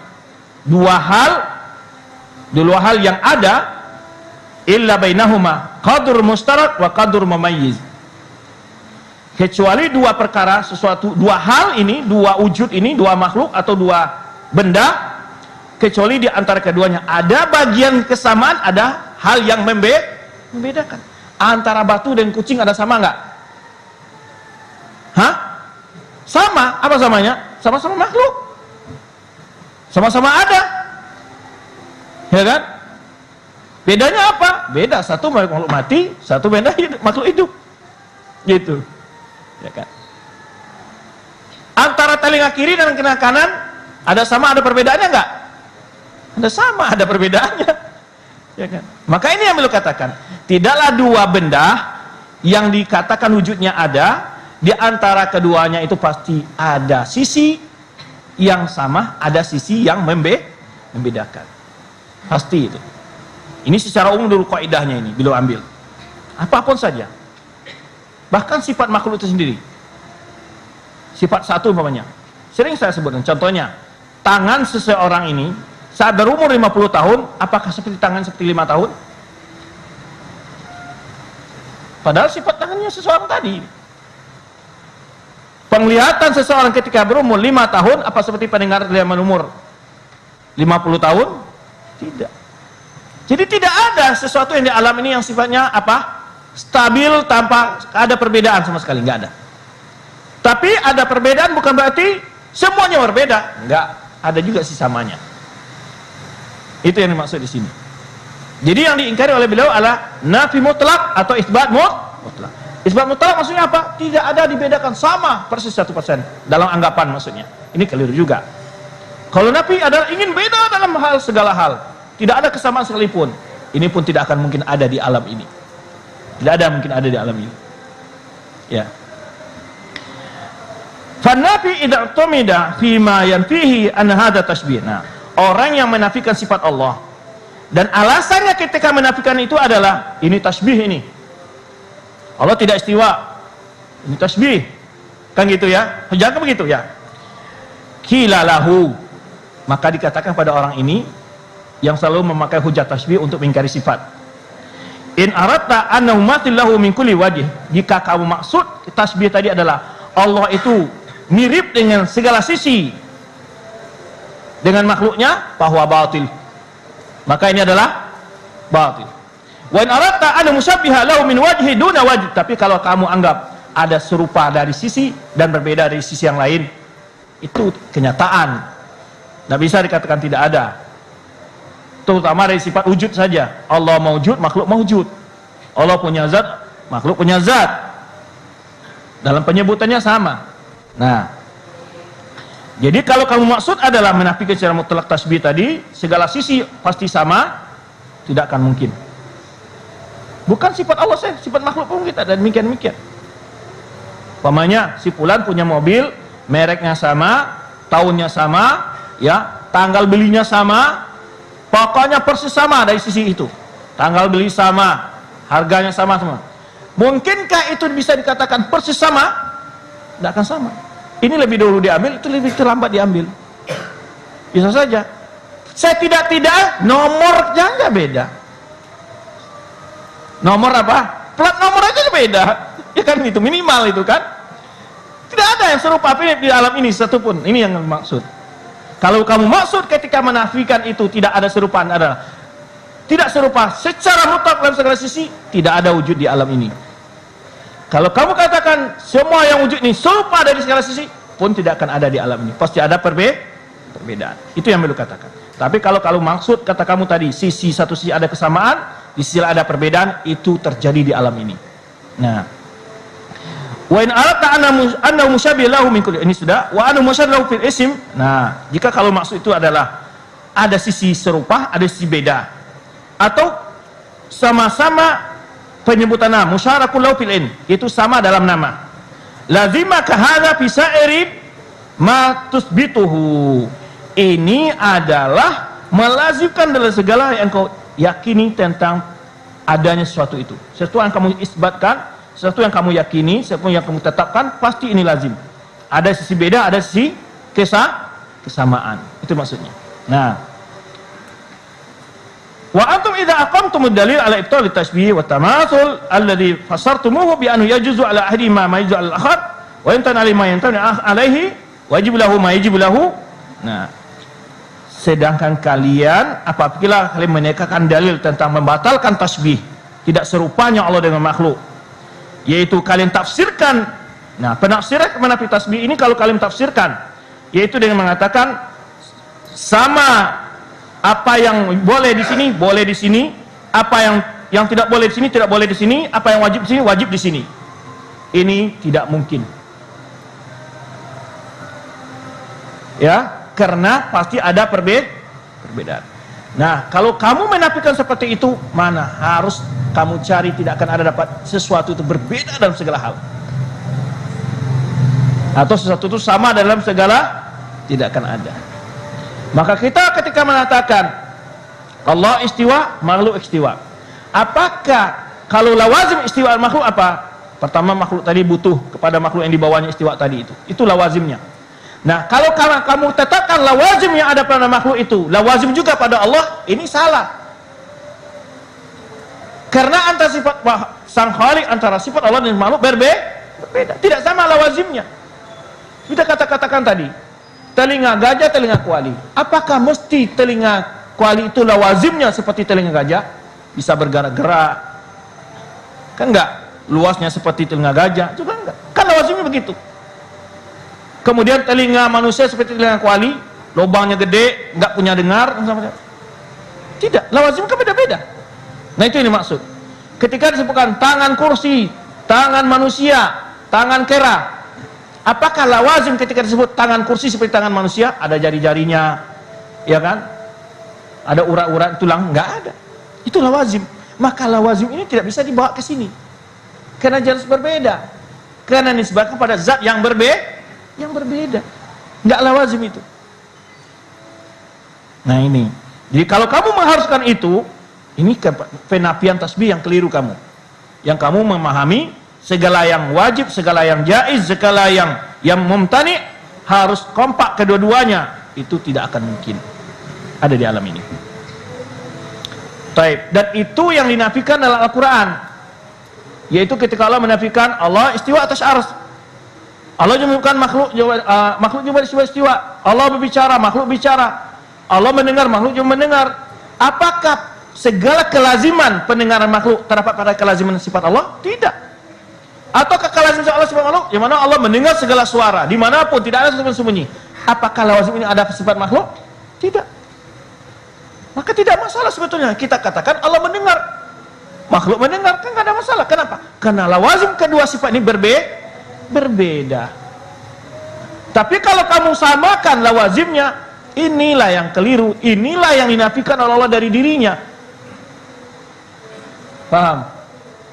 dua hal yang ada illa bainahuma qadr mustarak wa qadr mumayyiz. Kecuali dua perkara, sesuatu dua hal ini, dua wujud ini, dua makhluk atau dua benda, kecuali di antara keduanya ada bagian kesamaan, ada hal yang membedakan. Antara batu dan kucing ada sama enggak? Hah? Sama. Apa samanya? Sama-sama makhluk. Sama-sama ada. Ya kan? Bedanya apa? Beda, satu makhluk mati, satu benda makhluk hidup. Gitu. Ya kan? Antara telinga kiri dan telinga kanan ada sama, ada perbedaannya enggak? Ada sama, ada perbedaannya. Ya kan? Maka ini yang beliau katakan, tidaklah dua benda yang dikatakan wujudnya ada, di antara keduanya itu pasti ada sisi yang sama, ada sisi yang membedakan. Pasti itu. Ini secara umum dulu kaidahnya ini beliau ambil. Apapun saja. Bahkan sifat makhluk itu sendiri. Sifat satu umpamanya. Sering saya sebutkan contohnya, tangan seseorang ini saat berumur 50 tahun, apakah seperti tangan seperti 5 tahun? Padahal sifat tangannya seseorang tadi. Penglihatan seseorang ketika berumur 5 tahun, apa seperti pendengar dia berumur 50 tahun? Tidak. Jadi tidak ada sesuatu yang di alam ini yang sifatnya apa? Stabil tanpa ada perbedaan sama sekali, nggak ada. Tapi ada perbedaan bukan berarti semuanya berbeda, nggak. Ada juga sesamanya. Itu yang dimaksud di sini. Jadi yang diingkari oleh beliau adalah nafi mutlak atau isbat mutlak. Isbat mutlak maksudnya apa? Tidak ada dibedakan, sama persis 1% dalam anggapan maksudnya. Ini keliru juga. Kalau nafi adalah ingin beda dalam hal segala hal, tidak ada kesamaan sekalipun. Ini pun tidak akan mungkin ada di alam ini. Tidak ada mungkin ada di alam ini. Ya. Fanafi idza tumida fi ma yanfihi an hadha tashbih. Nah, orang yang menafikan sifat Allah dan alasannya ketika menafikan itu adalah ini tasbih, ini Allah tidak istiwa, ini tasbih, kan gitu ya, jangan begitu ya. Kilalahu, maka dikatakan pada orang ini yang selalu memakai hujat tasbih untuk mengingkari sifat, In aradta annahu mathillahu min kulli wajh. Jika kamu maksud tasbih tadi adalah Allah itu mirip dengan segala sisi dengan makhluknya, bahwa batil. Maka ini adalah batil. Wa in aradta anna musabbiha lahu min wajhi duna wajh. Tapi kalau kamu anggap ada serupa dari sisi dan berbeda dari sisi yang lain, itu kenyataan. Tidak bisa dikatakan tidak ada. Terutama dari sifat wujud saja. Allah maujud, makhluk maujud. Allah punya zat, makhluk punya zat. Dalam penyebutannya sama. Nah, jadi kalau kamu maksud adalah menafikan secara mutlak tasbih tadi, segala sisi pasti sama, tidak akan mungkin. Bukan sifat Allah saja, sifat makhluk pun kita dan demikian-demikian. Umpamanya si fulan punya mobil, mereknya sama, tahunnya sama, ya, tanggal belinya sama, pokoknya persis sama dari sisi itu. Tanggal beli sama, harganya sama semua. Mungkinkah itu bisa dikatakan persis sama? Tidak akan sama. Ini lebih dulu diambil, itu lebih terlambat diambil. Bisa saja. Saya tidak nomornya aja beda. Nomor apa? Plat nomor aja beda. Ya kan itu minimal itu kan. Tidak ada yang serupa di alam ini satupun. Ini yang maksud. Kalau kamu maksud ketika menafikan itu tidak ada serupaan, adalah tidak serupa secara mutlak dalam segala sisi, tidak ada wujud di alam ini. Kalau kamu katakan semua yang wujud ini serupa dari segala sisi, pun tidak akan ada di alam ini. Pasti ada perbedaan. Itu yang perlu katakan. Tapi kalau maksud kata kamu tadi, satu sisi ada kesamaan, di sisi ada perbedaan, itu terjadi di alam ini. Nah, wa in aradta anna musyabbih lahu min kulli, ini sudah, wa anna musyabbih lahu fil ism. Nah, jika kalau maksud itu adalah ada sisi serupa, ada sisi beda, atau sama-sama penyebutan nama, musyarakul lahu fil in, itu sama dalam nama. Lazima kahadza fi sa'iri ma tusbituhu. Ini adalah melazimkan dalam segala yang kau yakini tentang adanya sesuatu itu. Sesuatu yang kamu isbatkan, sesuatu yang kamu yakini, sesuatu yang kamu tetapkan, pasti ini lazim. Ada sisi beda, ada sisi kesamaan. Itu maksudnya. Nah, wa antum idza aqamtumud dalil ala ibtal at-tashbih wa tamathul alladhi fasartumuhu bi annahu yajuzu ala ahadi ma yajuzu al akhar wa yantana alima yantana alaihi wajib lahu ma yajibu lahu. Nah, sedangkan kalian apabila kalian menegakkan dalil tentang membatalkan tasbih, tidak serupanya Allah dengan makhluk, yaitu kalian tafsirkan. Nah, penafsiran menafi tasbih ini kalau kalian tafsirkan, yaitu dengan mengatakan sama, apa yang boleh di sini boleh di sini, apa yang tidak boleh di sini tidak boleh di sini, apa yang wajib di sini wajib di sini. Ini tidak mungkin. Ya, karena pasti ada perbedaan. Nah, kalau kamu menafikan seperti itu, mana harus kamu cari, tidak akan ada dapat sesuatu itu berbeda dalam segala hal. Atau sesuatu itu sama dalam segala, tidak akan ada. Maka kita ketika mengatakan Allah istiwa, makhluk istiwa, apakah kalau lawazim istiwa makhluk apa? Pertama, makhluk tadi butuh kepada makhluk yang dibawanya istiwa tadi itu lawazimnya. Nah, kalau kamu tetapkan lawazim yang ada pada makhluk itu lawazim juga pada Allah, ini salah. Karena antara sifat sang khaliq, antara sifat Allah dan makhluk berbeda, tidak sama lawazimnya. Kita katakan tadi, telinga gajah, telinga kuali. Apakah mesti telinga kuali itu lawazimnya seperti telinga gajah? Bisa bergerak-gerak. Kan enggak? Luasnya seperti telinga gajah juga enggak. Kan lawazimnya begitu. Kemudian telinga manusia seperti telinga kuali, lubangnya gede, enggak punya dengar. Tidak, lawazim kan beda-beda. Nah, itu yang dimaksud. Ketika disebutkan tangan kursi, tangan manusia, tangan kera, apakah lawazim ketika disebut tangan kursi seperti tangan manusia? Ada jari-jarinya, ya kan? Ada urat-urat tulang? Enggak ada. Itu lawazim. Maka lawazim ini tidak bisa dibawa ke sini. Karena jenis berbeda. Karena nisbahkan pada zat yang berbeda. Enggak lawazim itu. Nah, ini. Jadi kalau kamu mengharuskan itu, ini penafian tasbih yang keliru kamu. Yang kamu memahami segala yang wajib, segala yang jaiz, segala yang mumtani harus kompak kedua-duanya, itu tidak akan mungkin ada di alam ini. Taib. Dan itu yang dinafikan dalam Al-Quran, yaitu ketika Allah menafikan Allah istiwa atas arsy. Allah menyebutkan makhluk juga istiwa. Allah berbicara, makhluk bicara. Allah mendengar, makhluk juga mendengar. Apakah segala kelaziman pendengaran makhluk terdapat pada kelaziman sifat Allah? Tidak. Ataukah kelaziman Allah sifat makhluk? Yang mana Allah mendengar segala suara, dimanapun, tidak ada sesuatu sembunyi. Apakah lawazim ini ada sifat makhluk? Tidak. Maka tidak masalah sebetulnya kita katakan Allah mendengar, makhluk mendengar, kan tidak ada masalah. Kenapa? Karena lawazim kedua sifat ini berbeda. Tapi kalau kamu samakan lawazimnya, inilah yang keliru, inilah yang dinafikan oleh Allah dari dirinya. Paham?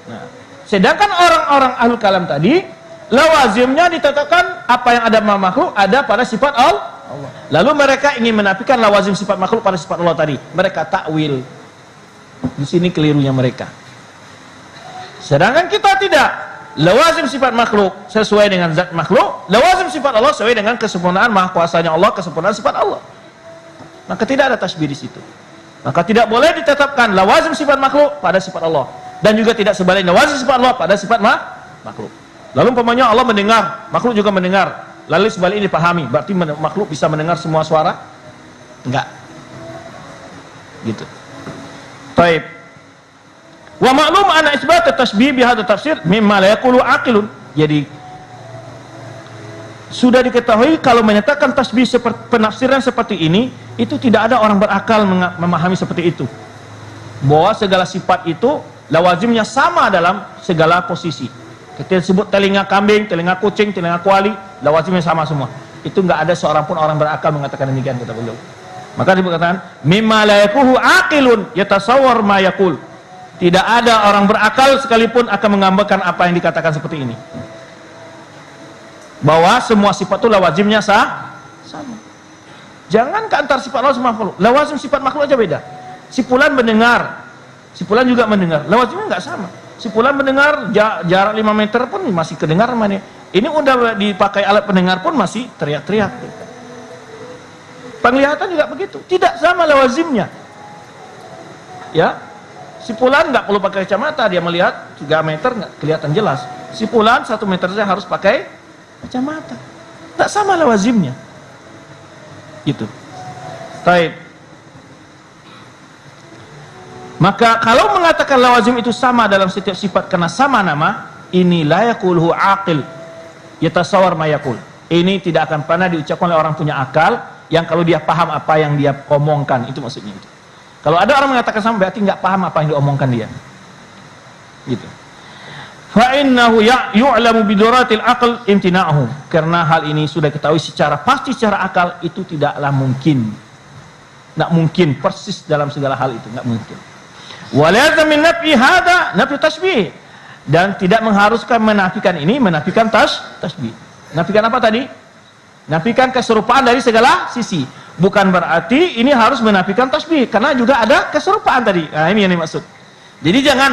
Nah, sedangkan orang-orang ahlul kalam tadi, lawazimnya ditetapkan apa yang ada pada makhluk ada pada sifat Allah. Lalu mereka ingin menafikan lawazim sifat makhluk pada sifat Allah tadi. Mereka takwil. Di sini kelirunya mereka. Sedangkan kita tidak. Lawazim sifat makhluk sesuai dengan zat makhluk, lawazim sifat Allah sesuai dengan kesempurnaan maha kuasanya Allah, kesempurnaan sifat Allah. Maka tidak ada tasbih di situ. Maka tidak boleh ditetapkan lawazim sifat makhluk pada sifat Allah, dan juga tidak sebaliknya lawazim sifat Allah pada sifat makhluk. Lalu umpamanya Allah mendengar, makhluk juga mendengar. Lalu sebaliknya dipahami, berarti makhluk bisa mendengar semua suara? Enggak. Gitu. Taib. Wa maklum anna isbat at-tashbih bi hadha tafsir mimma la yaqulu aqilun. Jadi sudah diketahui kalau menyatakan tasbih seperti penafsiran seperti ini, itu tidak ada orang berakal memahami seperti itu. Bahwa segala sifat itu lawazimnya sama dalam segala posisi. Ketika disebut telinga kambing, telinga kucing, telinga kuali, lawazimnya sama semua. Itu enggak ada seorang pun orang berakal mengatakan demikian, kata beliau. Maka dikatakan mimma la yaqulu aqilun yatasawwar ma yaqul. Tidak ada orang berakal sekalipun akan menggambarkan apa yang dikatakan seperti ini. Bahwa semua sifat itu lawazimnya sama. Jangan ke antar sifat Allah sama makhluk. Lawazim sifat makhluk aja beda. Si fulan mendengar, si fulan juga mendengar. Lawazimnya enggak sama. Si fulan mendengar jarak 5 meter pun masih kedengar mana. Ini udah dipakai alat pendengar pun masih teriak-teriak. Penglihatan juga begitu. Tidak sama lawazimnya. Ya. Si fulan nggak perlu pakai kacamata, dia melihat 3 meter nggak kelihatan jelas. Si fulan 1 meter saja harus pakai kacamata. Tak sama lawazimnya. Gitu. Taib. Maka kalau mengatakan lawazim itu sama dalam setiap sifat karena sama nama, ini la yaquluhu aqil yatasawwar ma yaqul. Ini tidak akan pernah diucapkan oleh orang punya akal yang kalau dia paham apa yang dia omongkan, itu maksudnya itu. Kalau ada orang mengatakan sama, berarti nggak paham apa yang diomongkan dia. Gitu. Fa innahu yu'lamu biduratil aql imtina'uhu. Karena hal ini sudah ketahui secara pasti secara akal itu tidaklah mungkin. Nggak mungkin persis dalam segala hal itu, nggak mungkin. Wa la yazam min nafi hada nafi tasbih. Dan tidak mengharuskan menafikan ini, menafikan tasbih. Nafikan apa tadi? Nafikan keserupaan dari segala sisi. Bukan berarti ini harus menafikan tasbih, karena juga ada keserupaan tadi. Nah, ini yang dimaksud. Jadi jangan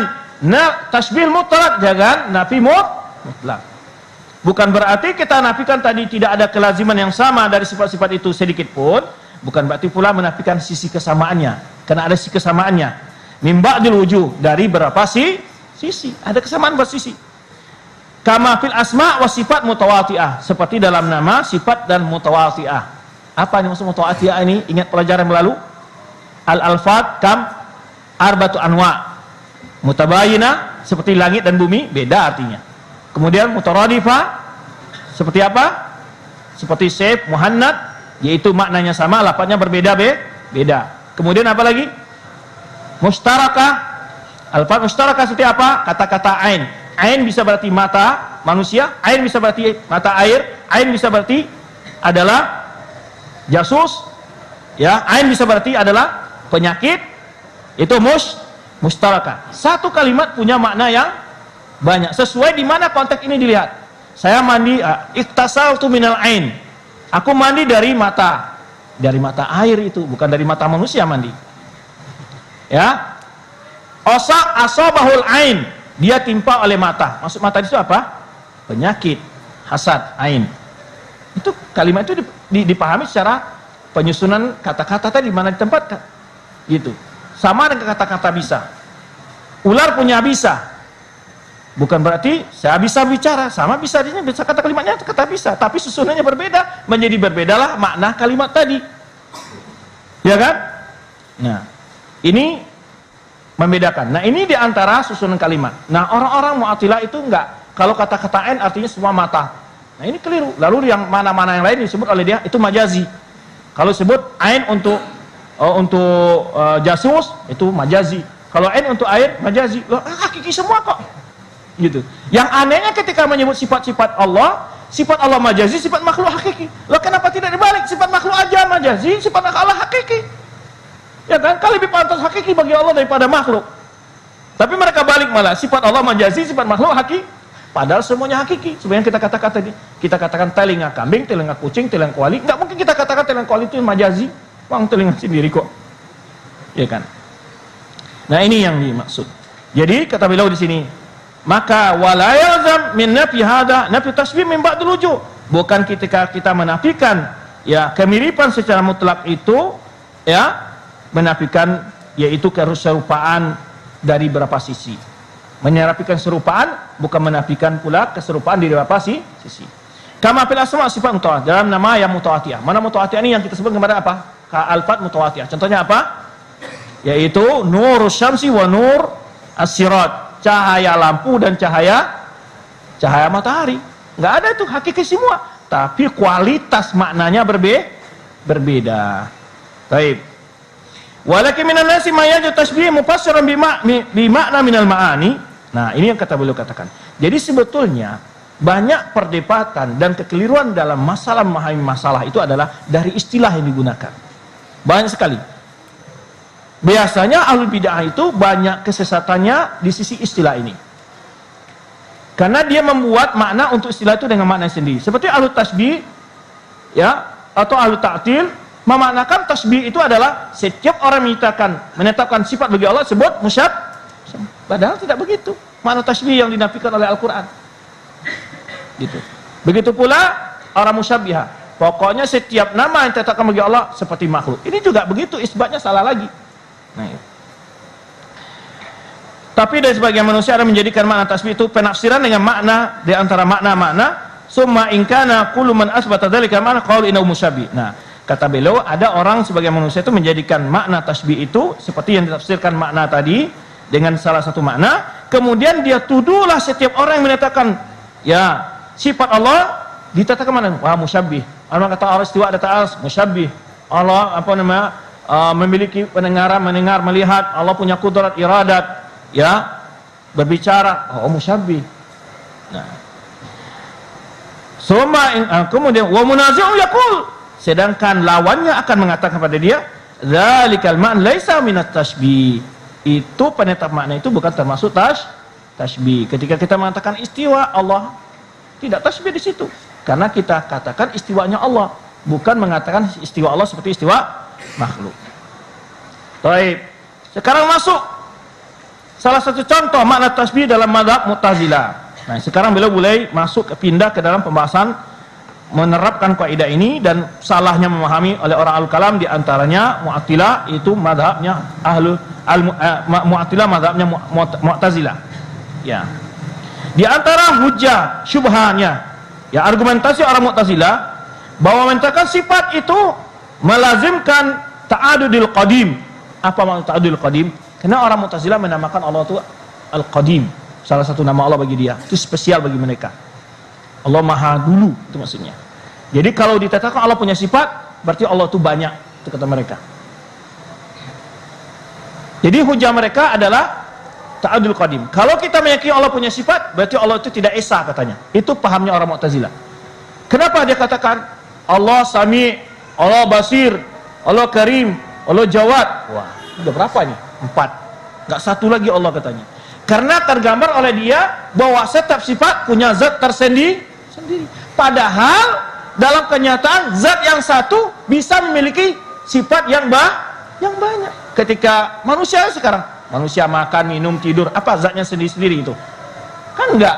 tasbih mutlak, jangan nafi mutlak. Bukan berarti kita nafikan tadi tidak ada kelaziman yang sama dari sifat-sifat itu sedikit pun. Bukan berarti pula menafikan sisi kesamaannya, karena ada sisi kesamaannya. Min ba'dil wujuh, dari berapa sisi? Ada kesamaan bersisi. Kama fil asma wa sifat mutawati'ah, seperti dalam nama, sifat dan mutawati'ah. Apa yang maksud mutawati'ah ini? Ingat pelajaran yang lalu? Al-alfat kam arbatu anwa. Mutabayina seperti langit dan bumi, beda artinya. Kemudian mutaradifah seperti apa? Seperti saif, muhannad, yaitu maknanya sama, lafadznya berbeda beda. Kemudian apa lagi? Mustarakah. Alfat mustarakah seperti apa? Kata-kata ain. Ain bisa berarti mata manusia, ain bisa berarti mata air, ain bisa berarti adalah jasus, ya, ain bisa berarti adalah penyakit. Itu mustarakah. Satu kalimat punya makna yang banyak, sesuai di mana konteks ini dilihat. Saya mandi, iktasaltu minal ain. Aku mandi dari mata air itu, bukan dari mata manusia mandi. Ya. Asabahul ain, dia timpa oleh mata. Maksud mata itu apa? Penyakit, hasad, ain. Itu kalimat itu dipahami secara penyusunan kata-kata tadi, di mana ditempatkan. Gitu. sama dengan kata-kata bisa. Ular punya bisa. Bukan berarti saya bisa bicara, sama bisa dia bisa kata kalimatnya kata bisa, tapi susunannya berbeda, menjadi berbedalah makna kalimat tadi. Ya kan? Nah, ini membedakan. Nah, ini diantara susunan kalimat. Nah, orang-orang Mu'attilah itu enggak. Kalau kata-kata ain artinya semua mata. Nah, ini keliru. Lalu yang mana-mana yang lain disebut oleh dia itu majazi. Kalau sebut ain untuk jasus itu majazi. Kalau ain untuk air majazi. Loh, hakiki semua kok. Gitu. Yang anehnya ketika menyebut sifat-sifat Allah majazi, sifat makhluk hakiki. Loh, kenapa tidak dibalik? Sifat makhluk aja majazi, sifat Allah hakiki. Ya kan? Kan lebih pantas hakiki bagi Allah daripada makhluk. Tapi mereka balik malah, sifat Allah majazi, sifat makhluk hakiki. Padahal semuanya hakiki. Sebenarnya kita katakan tadi, kita katakan telinga kambing, telinga kucing, telinga kuali. Enggak mungkin kita katakan telinga kuali itu majazi. Wang telinga sendiri kok. Ya kan? Nah, ini yang dimaksud. Jadi kata beliau di sini, maka wala yalzam min nafi hada nafi tasbih min ba'dul wujuh. Bukan ketika kita menafikan ya kemiripan secara mutlak itu ya menafikan yaitu keserupaan dari berapa sisi. Menafikan serupaan bukan menafikan pula keserupaan di beberapa sisi. Kama fil asma sifat mutawatir dalam nama yang mutawatiyah. Mana mutawatiyah ini yang kita sebut kepada apa? Alfat mutawatiyah. Contohnya apa? Yaitu nurus syamsi wa nur as-sirat. Cahaya lampu dan cahaya matahari. Nggak ada itu hakiki semua, tapi kualitas maknanya berbeda. Baik. Walakin minan nasi ma yajuz tasbih mufassiran bi makna minal ma'ani. Nah, ini yang kata beliau katakan. Jadi sebetulnya banyak perdebatan dan kekeliruan dalam masalah memahami masalah itu adalah dari istilah yang digunakan. Banyak sekali. Biasanya ahlul bid'ah itu banyak kesesatannya di sisi istilah ini. Karena dia membuat makna untuk istilah itu dengan makna sendiri. Seperti ahlul tasbih ya atau ahlul ta'til memaknakan tasbih itu adalah setiap orang menetapkan sifat bagi Allah sebut musyab. Padahal tidak begitu. Makna tasbih yang dinafikan oleh Al-Qur'an. Gitu. Begitu pula orang musyabbihah. Pokoknya setiap nama yang ditetapkan bagi Allah seperti makhluk. Ini juga begitu, isbatnya salah lagi. Nah, ya. Tapi dari sebagian manusia ada menjadikan makna tasbih itu penafsiran dengan makna di antara makna-makna summa in kana kullu man asbata dzalika makna qaul innahu musyabbih. Nah, kata beliau ada orang sebagian manusia itu menjadikan makna tasbih itu seperti yang ditafsirkan makna tadi dengan salah satu makna, kemudian dia tuduhlah setiap orang yang menyatakan ya sifat Allah ditetapkan mana? Wah, musyabbih. Allah kata Allah istiwa ada ta'ala musyabbih. Allah apa namanya? Memiliki pendengaran, mendengar, melihat, Allah punya kudrat iradat, ya, berbicara, musyabbih. Nah, kemudian wa munazi'u yaqul, sedangkan lawannya akan mengatakan pada dia, dzalikal ma'na laisa minat tasbih. Itu penetap makna itu bukan termasuk tasbih. Ketika kita mengatakan istiwa Allah, tidak tasbih di situ. Karena kita katakan istiwanya Allah, bukan mengatakan istiwa Allah seperti istiwa makhluk. Baik. Sekarang masuk salah satu contoh makna tasbih dalam mazhab Mu'tazilah. Nah, sekarang beliau mulai pindah ke dalam pembahasan menerapkan kaidah ini dan salahnya memahami oleh orang al-kalam di antaranya Mu'attilah itu mazhabnya Mu'attilah mazhabnya Mu'tazilah. Ya. Di antara hujjah syubhahnya, ya argumentasi orang Mu'tazilah bahwa menyatakan sifat itu melazimkan ta'adudil qadim. Apa maksud ta'adudil qadim? Karena orang Mu'tazilah menamakan Allah itu Al-Qadim. Salah satu nama Allah bagi dia. Itu spesial bagi mereka. Allah Maha dulu, itu maksudnya. Jadi kalau dikatakan Allah punya sifat, berarti Allah itu banyak, itu kata mereka. Jadi hujah mereka adalah ta'adudil qadim. Kalau kita meyakini Allah punya sifat, berarti Allah itu tidak esa katanya. Itu pahamnya orang Mu'tazilah. Kenapa dia katakan Allah Sami, Allah Basir, Allah Karim, Allah Jawad? Wah, udah berapa nih? 4. Nggak satu lagi Allah katanya. Karena tergambar oleh dia bahwa setiap sifat punya zat tersendiri. Padahal dalam kenyataan zat yang satu bisa memiliki sifat yang banyak. Ketika manusia sekarang, manusia makan, minum, tidur, apa zatnya sendiri-sendiri itu? Kan enggak.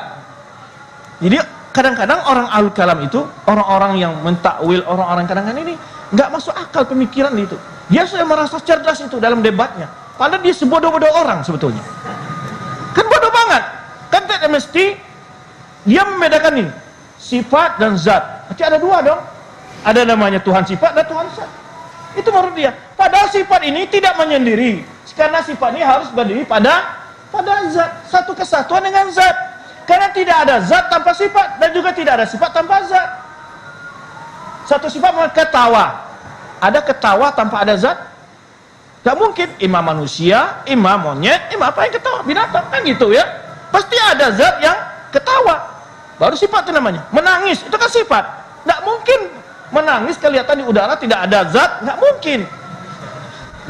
Jadi kadang-kadang orang al-kalam itu, orang-orang yang mentakwil, orang-orang kadang-kadang ini enggak masuk akal pemikiran itu. Dia sudah merasa cerdas itu dalam debatnya. Padahal dia sebodoh-bodoh orang sebetulnya. Kan bodoh banget. Kan tidak mesti dia membedakan ini sifat dan zat. Berarti ada dua dong. Ada namanya Tuhan sifat dan Tuhan zat. Itu menurut dia. Padahal sifat ini tidak menyendiri. Karena sifat ini harus berdiri pada zat. Satu kesatuan dengan zat. Karena tidak ada zat tanpa sifat dan juga tidak ada sifat tanpa zat. Satu sifat ketawa. Ada ketawa tanpa ada zat? Gak mungkin. Imam manusia, imam monyet, imam apa yang ketawa? Binatang kan gitu ya. Pasti ada zat yang ketawa. Baru sifat itu namanya. Menangis itu kan sifat. Gak mungkin menangis kelihatan di udara tidak ada zat. Gak mungkin.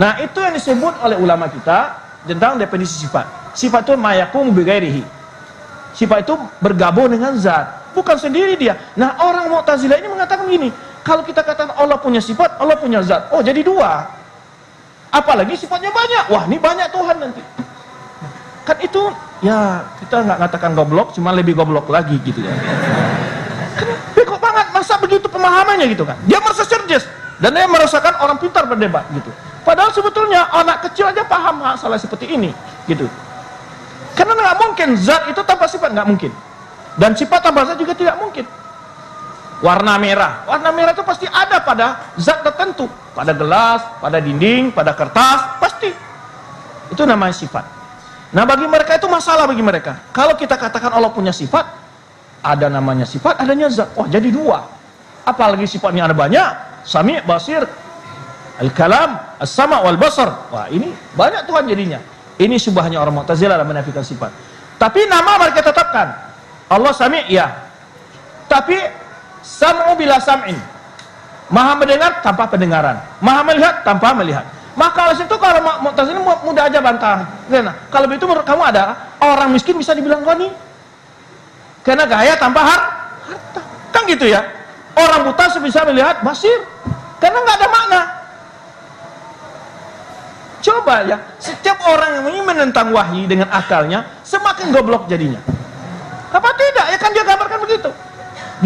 Nah itu yang disebut oleh ulama kita tentang definisi sifat. Sifat itu mayakum bighairihi. Sifat itu bergabung dengan zat, bukan sendiri dia. Nah orang Mu'tazilah ini mengatakan begini, kalau kita katakan Allah punya sifat, Allah punya zat, oh jadi dua. Apalagi sifatnya banyak, wah ini banyak Tuhan nanti. Kan itu ya kita nggak katakan goblok, cuma lebih goblok lagi gitu ya. Kan bego banget, masa begitu pemahamannya gitu kan? Dia merasa cerdas dan dia merasakan orang pintar berdebat gitu. Padahal sebetulnya anak kecil aja paham masalah seperti ini gitu. Karena nggak mungkin zat itu tanpa sifat, nggak mungkin. Dan sifat tanpa zat juga tidak mungkin. Warna merah itu pasti ada pada zat tertentu, pada gelas, pada dinding, pada kertas, pasti. Itu namanya sifat. Nah bagi mereka itu masalah bagi mereka. Kalau kita katakan Allah punya sifat, ada namanya sifat, adanya zat. Oh jadi dua. Apalagi sifatnya ada banyak. Sami, basir, al-kalam, as-sama wal basar. Wah ini banyak Tuhan jadinya. Ini subahnya orang Mu'tazilah dalam menafikan sifat. Tapi nama mereka tetapkan. Allah Sami, ya. Tapi sam'u bila sam'in. Maha mendengar tanpa pendengaran. Maha melihat tanpa melihat. Maka oleh itu kalau Mu'tazilah mudah aja bantah. Karena kalau begitu menurut kamu ada orang miskin bisa dibilang ghani. Karena gaya tanpa harta. Kan gitu ya. Orang buta bisa melihat basir. Karena nggak ada makna. Coba ya, setiap orang yang ingin menentang wahyu dengan akalnya, semakin goblok jadinya. Apa tidak? Ya kan dia gambarkan begitu.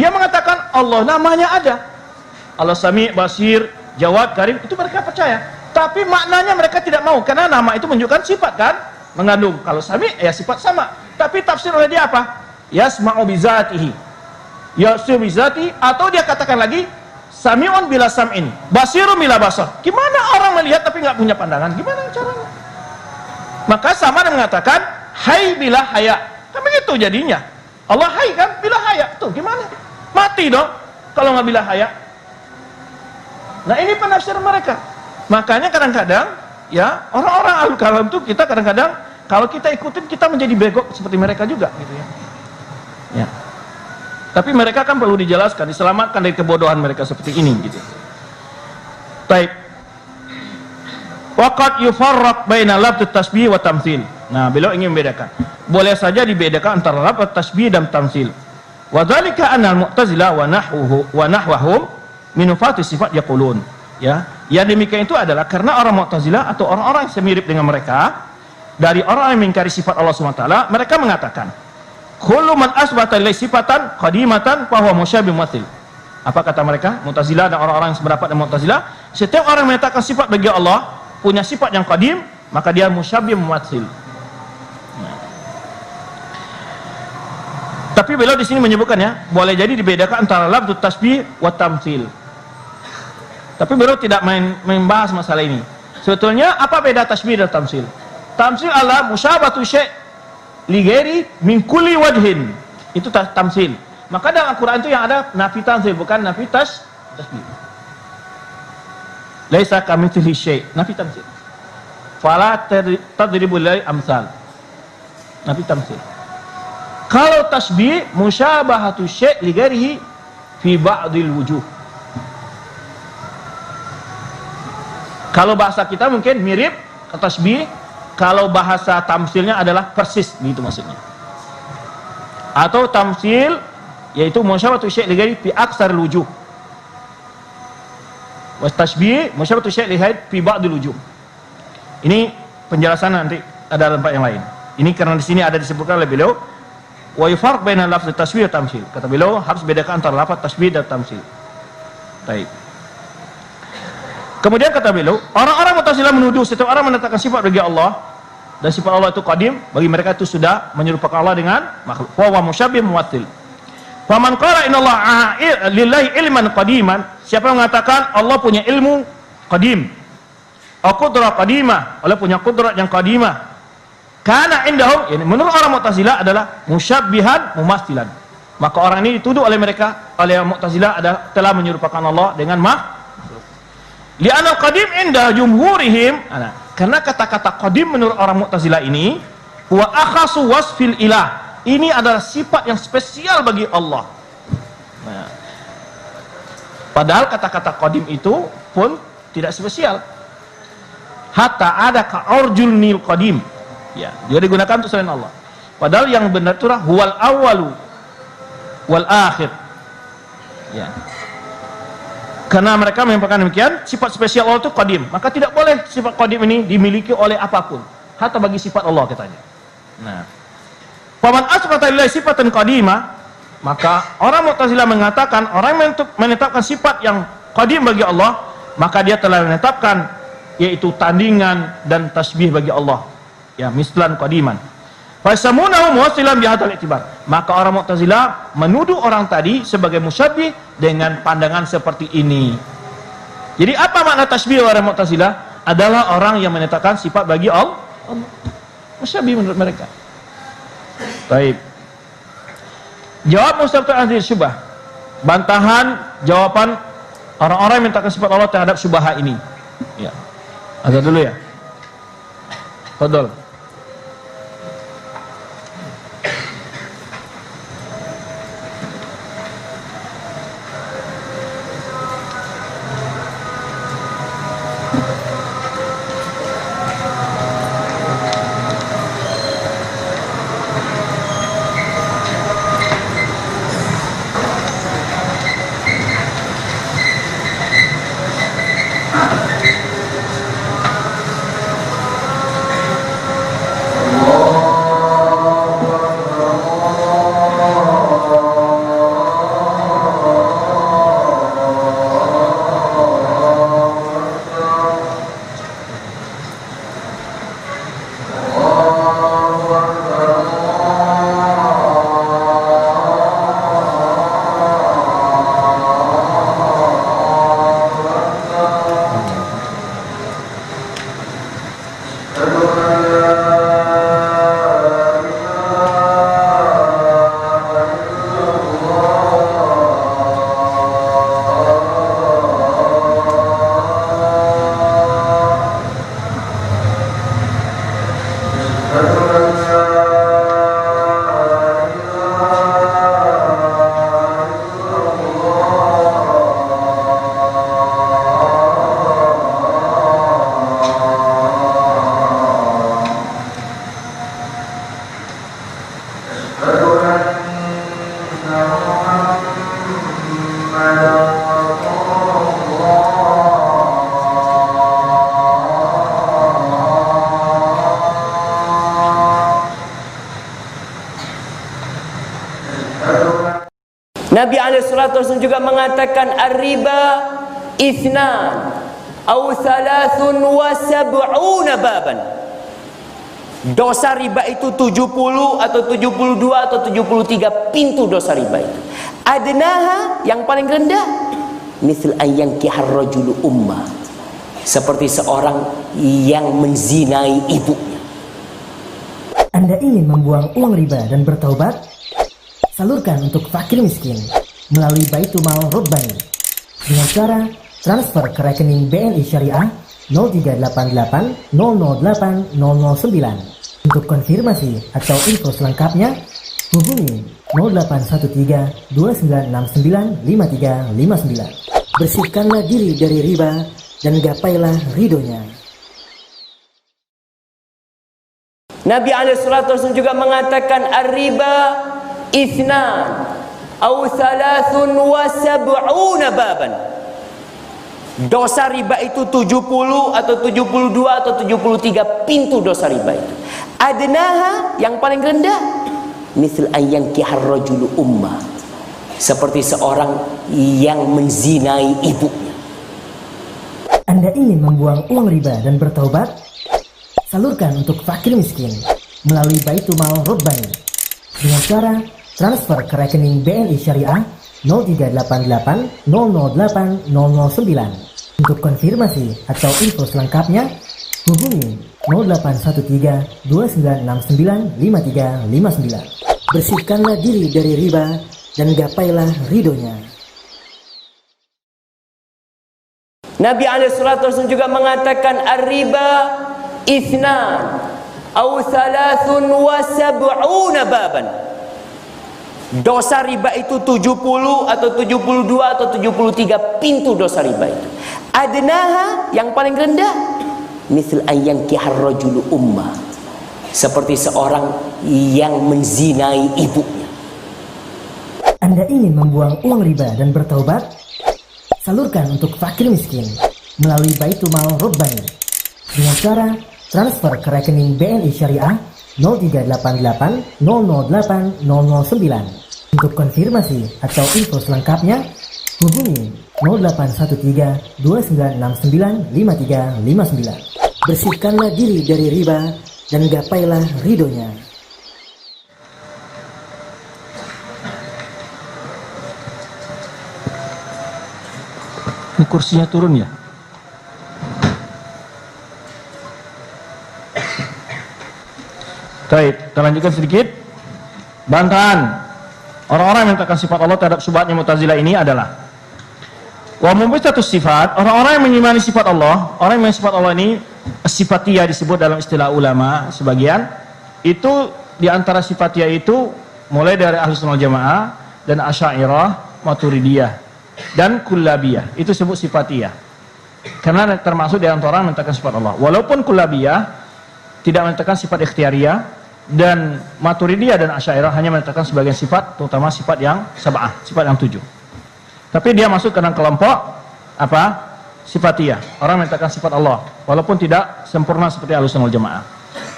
Dia mengatakan Allah namanya ada. Allah Sami, Basir, Jawad, Karim, itu mereka percaya. Tapi maknanya mereka tidak mau, karena nama itu menunjukkan sifat kan? Mengandung. Kalau Sami, ya sifat sama. Tapi tafsir oleh dia apa? Yasma'u bizatihi. Yasma'u bizatihi, atau dia katakan lagi, Sami'un bila sam'in, basirun bila basar. Gimana orang melihat tapi nggak punya pandangan? Gimana caranya? Maka sama dia mengatakan hai bila haya. Kan begitu jadinya. Allah hai kan bila haya. Tuh gimana? Mati dong kalau nggak bila haya. Nah ini penafsiran mereka. Makanya kadang-kadang ya orang-orang ahlul kalam itu kita kadang-kadang kalau kita ikutin kita menjadi begok seperti mereka juga gitu ya. Ya. Tapi mereka kan perlu dijelaskan, diselamatkan dari kebodohan mereka seperti ini gitu. Baik. Waqad yufarraq baina lafdz tasbih wa tamtsil. Nah, beliau ingin membedakan. Boleh saja dibedakan antara lafdz tasbih dan tamtsil. Wa dzalika anna al-mu'tazilah wa nahwahum min nufati sifat yaqulun. Ya, yang demikian itu adalah karena orang Mu'tazilah atau orang-orang yang semirip dengan mereka dari orang yang mengingkari sifat Allah SWT, mereka mengatakan kullu man asbata lillahi sifatan qadimatan fa huwa musyabih mumathil. Apa kata mereka? Mu'tazilah dan orang-orang yang sependapat dengan Mu'tazilah, setiap orang yang menyatakan sifat bagi Allah punya sifat yang qadim, maka dia musyabih mumathil. Nah. Tapi beliau di sini menyebutkan ya, boleh jadi dibedakan antara lafdz tasbih wa tamtsil. Tapi beliau tidak membahas masalah ini. Sebetulnya apa beda tasbih dan tamtsil? Tamtsil adalah musyabatu syai' li ghairi min kulli wajhin. Itu tamtsil. Maka dalam Al-Qur'an itu yang ada nafi tamtsil, bukan nafi tasbih. Laisa kamitslihi syai', nafi tamtsil. Fala tadribul lillahi amsal. Nafi tamtsil. Kalau tasbih musyabahatu syai' li ghairihi fi ba'dil wujuh. Kalau bahasa kita mungkin mirip ke tasbih, kalau bahasa tamsilnya adalah persis, gitu maksudnya. Atau tamsil yaitu musyabahatu syai' li ghairi fi aksaril wujuh. Wa tasbih musyabahatu syai' li ghairi fi ba'dil wujuh. Ini penjelasan nanti ada tempat yang lain. Ini karena di sini ada disebutkan oleh beliau wa yufarq baina lafdz tasbih wa tamsil. Kata beliau harus bedakan antara lafaz tasbih dan tamsil. Baik. Kemudian kata beliau, orang-orang Mu'tazilah menuduh setiap orang menetapkan sifat bagi Allah dan sifat Allah itu qadim, bagi mereka itu sudah menyerupakan Allah dengan makhluk. Wa musyabbih mumatthil. Faman qala innallaha lillahi ilman qadiman, siapa yang mengatakan Allah punya ilmu qadim, qudrah qadimah, Allah punya qudrat yang qadimah, kana indahum, yani menurut orang Mu'tazilah adalah musyabbihan mumatsilan. Maka orang ini dituduh oleh mereka, oleh Mu'tazilah telah menyerupakan Allah dengan makhluk. Li'anal qadim inda jumhurihim, karena kata-kata qadim menurut orang Mu'tazilah ini huwa akhasu wasfil ilah. Ini adalah sifat yang spesial bagi Allah. Nah, padahal kata-kata qadim itu pun tidak spesial. Hatta ada ka'urjunil qadim. Ya, dia digunakan untuk selain Allah. Padahal yang benar itu huwal awwalu wal akhir. Ya. Karena mereka menyampaikan demikian, sifat spesial Allah itu qadim, maka tidak boleh sifat qadim ini dimiliki oleh apapun, hatta bagi sifat Allah katanya. Nah, faman asbata lillahi sifatan qadimah, maka orang Mu'tazilah mengatakan orang yang menetapkan sifat yang qadim bagi Allah, maka dia telah menetapkan yaitu tandingan dan tasbih bagi Allah. Ya, mislan qadiman. Fasamunahu muwassilan bihadzal i'tibar. Maka orang Mu'tazilah menuduh orang tadi sebagai musyabbih dengan pandangan seperti ini. Jadi apa makna tasbih orang Mu'tazilah? Adalah orang yang menetapkan sifat bagi Allah. Musyabbih menurut mereka. Baik. Jawab mustafid ahli syubhah. Bantahan jawaban orang-orang yang menetapkan sifat Allah terhadap syubhat ini. Ya. Ada dulu ya. Fadhol. Nabi SAW juga mengatakan ar-riba ithnan au thalathun wa sab'una baban. Dosa riba itu 70 atau 72 atau 73 pintu dosa riba itu. Adnaha yang paling rendah misal ayyangkihar rajulu ummah, seperti seorang yang menzinai ibunya. Anda ingin membuang uang riba dan bertaubat? Salurkan untuk fakir miskin melalui Baitul Mal Rabbani dengan cara transfer ke rekening BNI Syariah 0388 008 009. Untuk konfirmasi atau info selengkapnya hubungi 0813 2969 5359. Bersihkanlah diri dari riba dan gapailah ridhonya. Nabi SAW juga mengatakan ar-riba ithnan au thalathun wa sab'una baban. Dosa riba itu 70 atau 72 atau 73 pintu dosa riba itu. Adnaha yang paling rendah misal ayyangkihar rajulu ummah, seperti seorang yang menzinai ibunya. Anda ingin membuang uang riba dan bertaubat? Salurkan untuk fakir miskin melalui Baitumal Robbani dengan cara transfer ke rekening BNI Syariah 0388 008 009. Untuk konfirmasi atau info selengkapnya, hubungi 0813 2969 5359. Bersihkanlah diri dari riba dan gapailah ridhonya. Nabi SAW juga mengatakan ar-riba ithnan au thalathun wa sab'una baban. Dosa riba itu 70 atau 72 atau 73 pintu dosa riba itu. Adnaha, yang paling rendah, misal ayyankihar rajulu ummah, seperti seorang yang menzinai ibunya. Anda ingin membuang uang riba dan bertaubat? Salurkan untuk fakir miskin melalui Baitumal Robbani dengan cara transfer ke rekening BNI Syariah 0388 008 009. Untuk konfirmasi atau info selengkapnya, hubungi 0813 2969 5359. Bersihkanlah diri dari riba dan gapailah ridhonya. Ini kursinya turun ya? Baik, kita lanjutkan sedikit. Bantahan orang-orang yang mengatakan sifat Allah terhadap syubhatnya Mu'tazilah ini adalah wa mubtatus sifat, orang-orang yang mengimani sifat Allah, orang yang mengimani sifat Allah ini sifatiyah disebut dalam istilah ulama sebagian. Itu diantara sifatiyah itu mulai dari Ahlus Sunnah Jamaah dan Asy'ariyah, Maturidiyah dan Kullabiyah, itu disebut sifatiyah karena termasuk di antara orang mengatakan sifat Allah. Walaupun Kullabiyah tidak mengatakan sifat ikhtiariyah dan Maturidiyah dan Asy'ariyah hanya mengatakan sebagian sifat, terutama sifat yang sab'ah, sifat yang 7. Tapi dia masuk ke dalam kelompok apa? Sifatiyah, orang mengatakan sifat Allah walaupun tidak sempurna seperti Ahlus Sunnah wal Jamaah.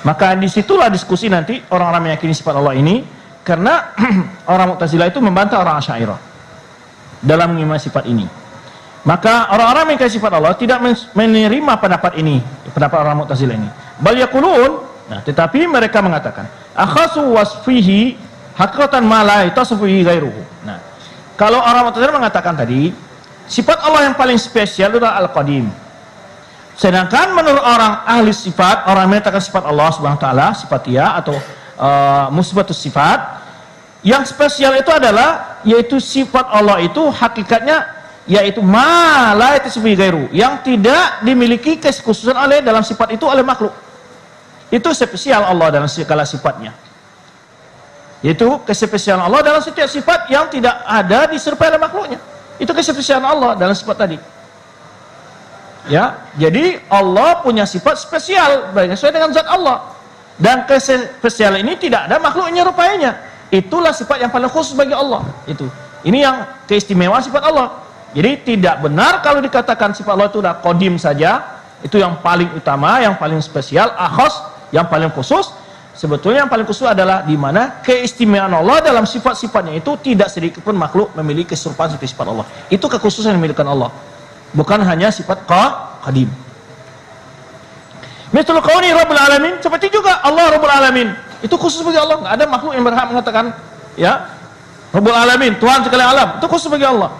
Maka disitulah diskusi nanti orang-orang meyakini sifat Allah ini, karena orang Mu'tazilah itu membantah orang Asy'ariyah dalam mengimani sifat ini. Maka orang-orang yang mengingkari sifat Allah tidak menerima pendapat ini, pendapat orang Mu'tazilah ini. Bal yaqulun, nah, tetapi mereka mengatakan akhasu wasfihi haqiqatan ma la yatasifuhi ghairuhu. Nah, kalau orang Mu'tazilah mengatakan tadi sifat Allah yang paling spesial adalah Al-Qadim. Sedangkan menurut orang ahli sifat, orang yang mengatakan sifat Allah Subhanahu wa taala, sifatiyah atau musbatus sifat, yang spesial itu adalah yaitu sifat Allah itu hakikatnya yaitu ma la yatasifuhi ghairuhu, yang tidak dimiliki kekhususan oleh dalam sifat itu oleh makhluk. Itu spesial Allah dalam segala sifatnya. Yaitu kespesialan Allah dalam setiap sifat yang tidak ada diserupai oleh makhluknya. Itu kespesialan Allah dalam sifat tadi. Ya, jadi Allah punya sifat spesial sesuai dengan zat Allah. Dan kespesialan ini tidak ada makhluk yang nyerupainya. Itulah sifat yang paling khusus bagi Allah. Itu. Ini yang keistimewaan sifat Allah. Jadi tidak benar kalau dikatakan sifat Allah itu sudah qadim saja, itu yang paling utama, yang paling spesial, akhos, yang paling khusus. Sebetulnya yang paling khusus adalah di mana keistimewaan Allah dalam sifat-sifatnya itu tidak sedikit pun makhluk memiliki keserupaan seperti sifat Allah. Itu kekhususan yang dimiliki Allah. Bukan hanya sifat qadim. Misal qauli Rabbul Alamin, seperti juga Allah Rabbul Alamin. Itu khusus bagi Allah, nggak ada makhluk yang berhak mengatakan ya Rabbul Alamin, Tuhan segala alam. Itu khusus bagi Allah.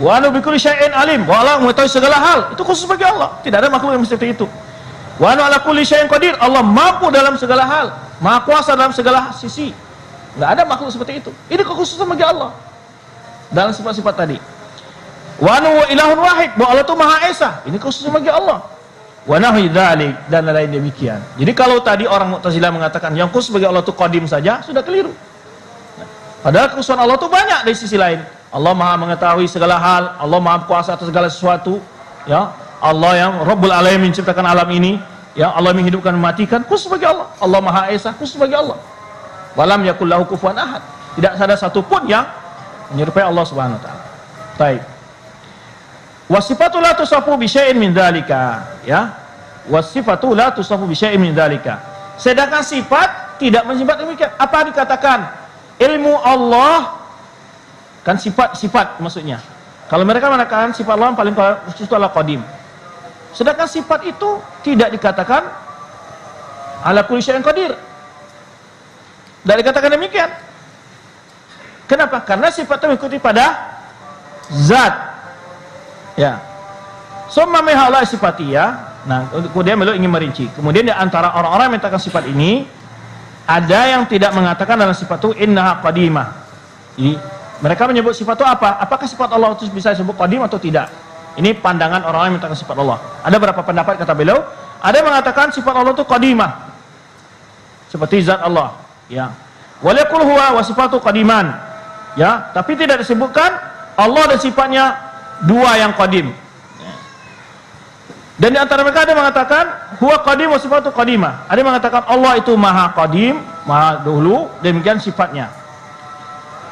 Wa anu bikulli syai'in alim, wa Allah mengetahui segala hal. Itu khusus bagi Allah. Tidak ada makhluk yang seperti itu. Wa anu ala kulli syai'in qadir, Allah mampu dalam segala hal, maha kuasa dalam segala sisi. Nggak ada makhluk seperti itu. Ini kekhususan bagi Allah dalam sifat-sifat tadi. Wa anu ilahun wahid, bahwa Allah itu maha esa. Ini khususan bagi Allah. Wa nahwi dzalik, dan lain demikian. Jadi kalau tadi orang Mu'tazilah mengatakan yang khusus bagi Allah itu qadim saja, sudah keliru. Nah, padahal kekhususan Allah itu banyak dari sisi lain. Allah Maha mengetahui segala hal, Allah Maha kuasa atas segala sesuatu, ya. Allah yang Rabbul Alamin menciptakan alam ini, ya. Allah menghidupkan mematikan, khusus bagi Allah. Allah Maha Esa, khusus bagi Allah. Walam yakul lahu kufuwan ahad. Tidak ada satu pun yang menyerupai Allah Subhanahu wa taala. Baik. Wasifatu la tusafu bi syai'in min dzalika, ya. Wasifatu la tusafu bi syai'in min dzalika. Sedangkan sifat tidak menyifat demikian. Apa dikatakan? Ilmu Allah kan sifat maksudnya. Kalau mereka mengatakan sifat Allah yang paling khusus adalah qadim. Sedangkan sifat itu tidak dikatakan ala kulli syai'in qadir. Tidak dikatakan demikian. Kenapa? Karena sifat itu mengikuti pada zat. Ya. Summa min haula sifatiyah. Nah, kemudian beliau ingin merinci. Kemudian di antara orang-orang yang mengatakan sifat ini, ada yang tidak mengatakan dalam sifat itu innaha qadimah. Jadi, mereka menyebut sifat itu apa? Apakah sifat Allah itu bisa disebut qadim atau tidak? Ini pandangan orang-orang yang mengatakan sifat Allah. Ada berapa pendapat kata beliau? Ada yang mengatakan sifat Allah itu qadimah. Seperti zat Allah, ya. Wa yaqul huwa wa sifatu qadiman. Ya, tapi tidak disebutkan Allah dan sifatnya dua yang qadim. Dan di antara mereka ada yang mengatakan huwa qadim wa sifatu qadimah. Ada yang mengatakan Allah itu maha qadim, maha dahulu, demikian sifatnya.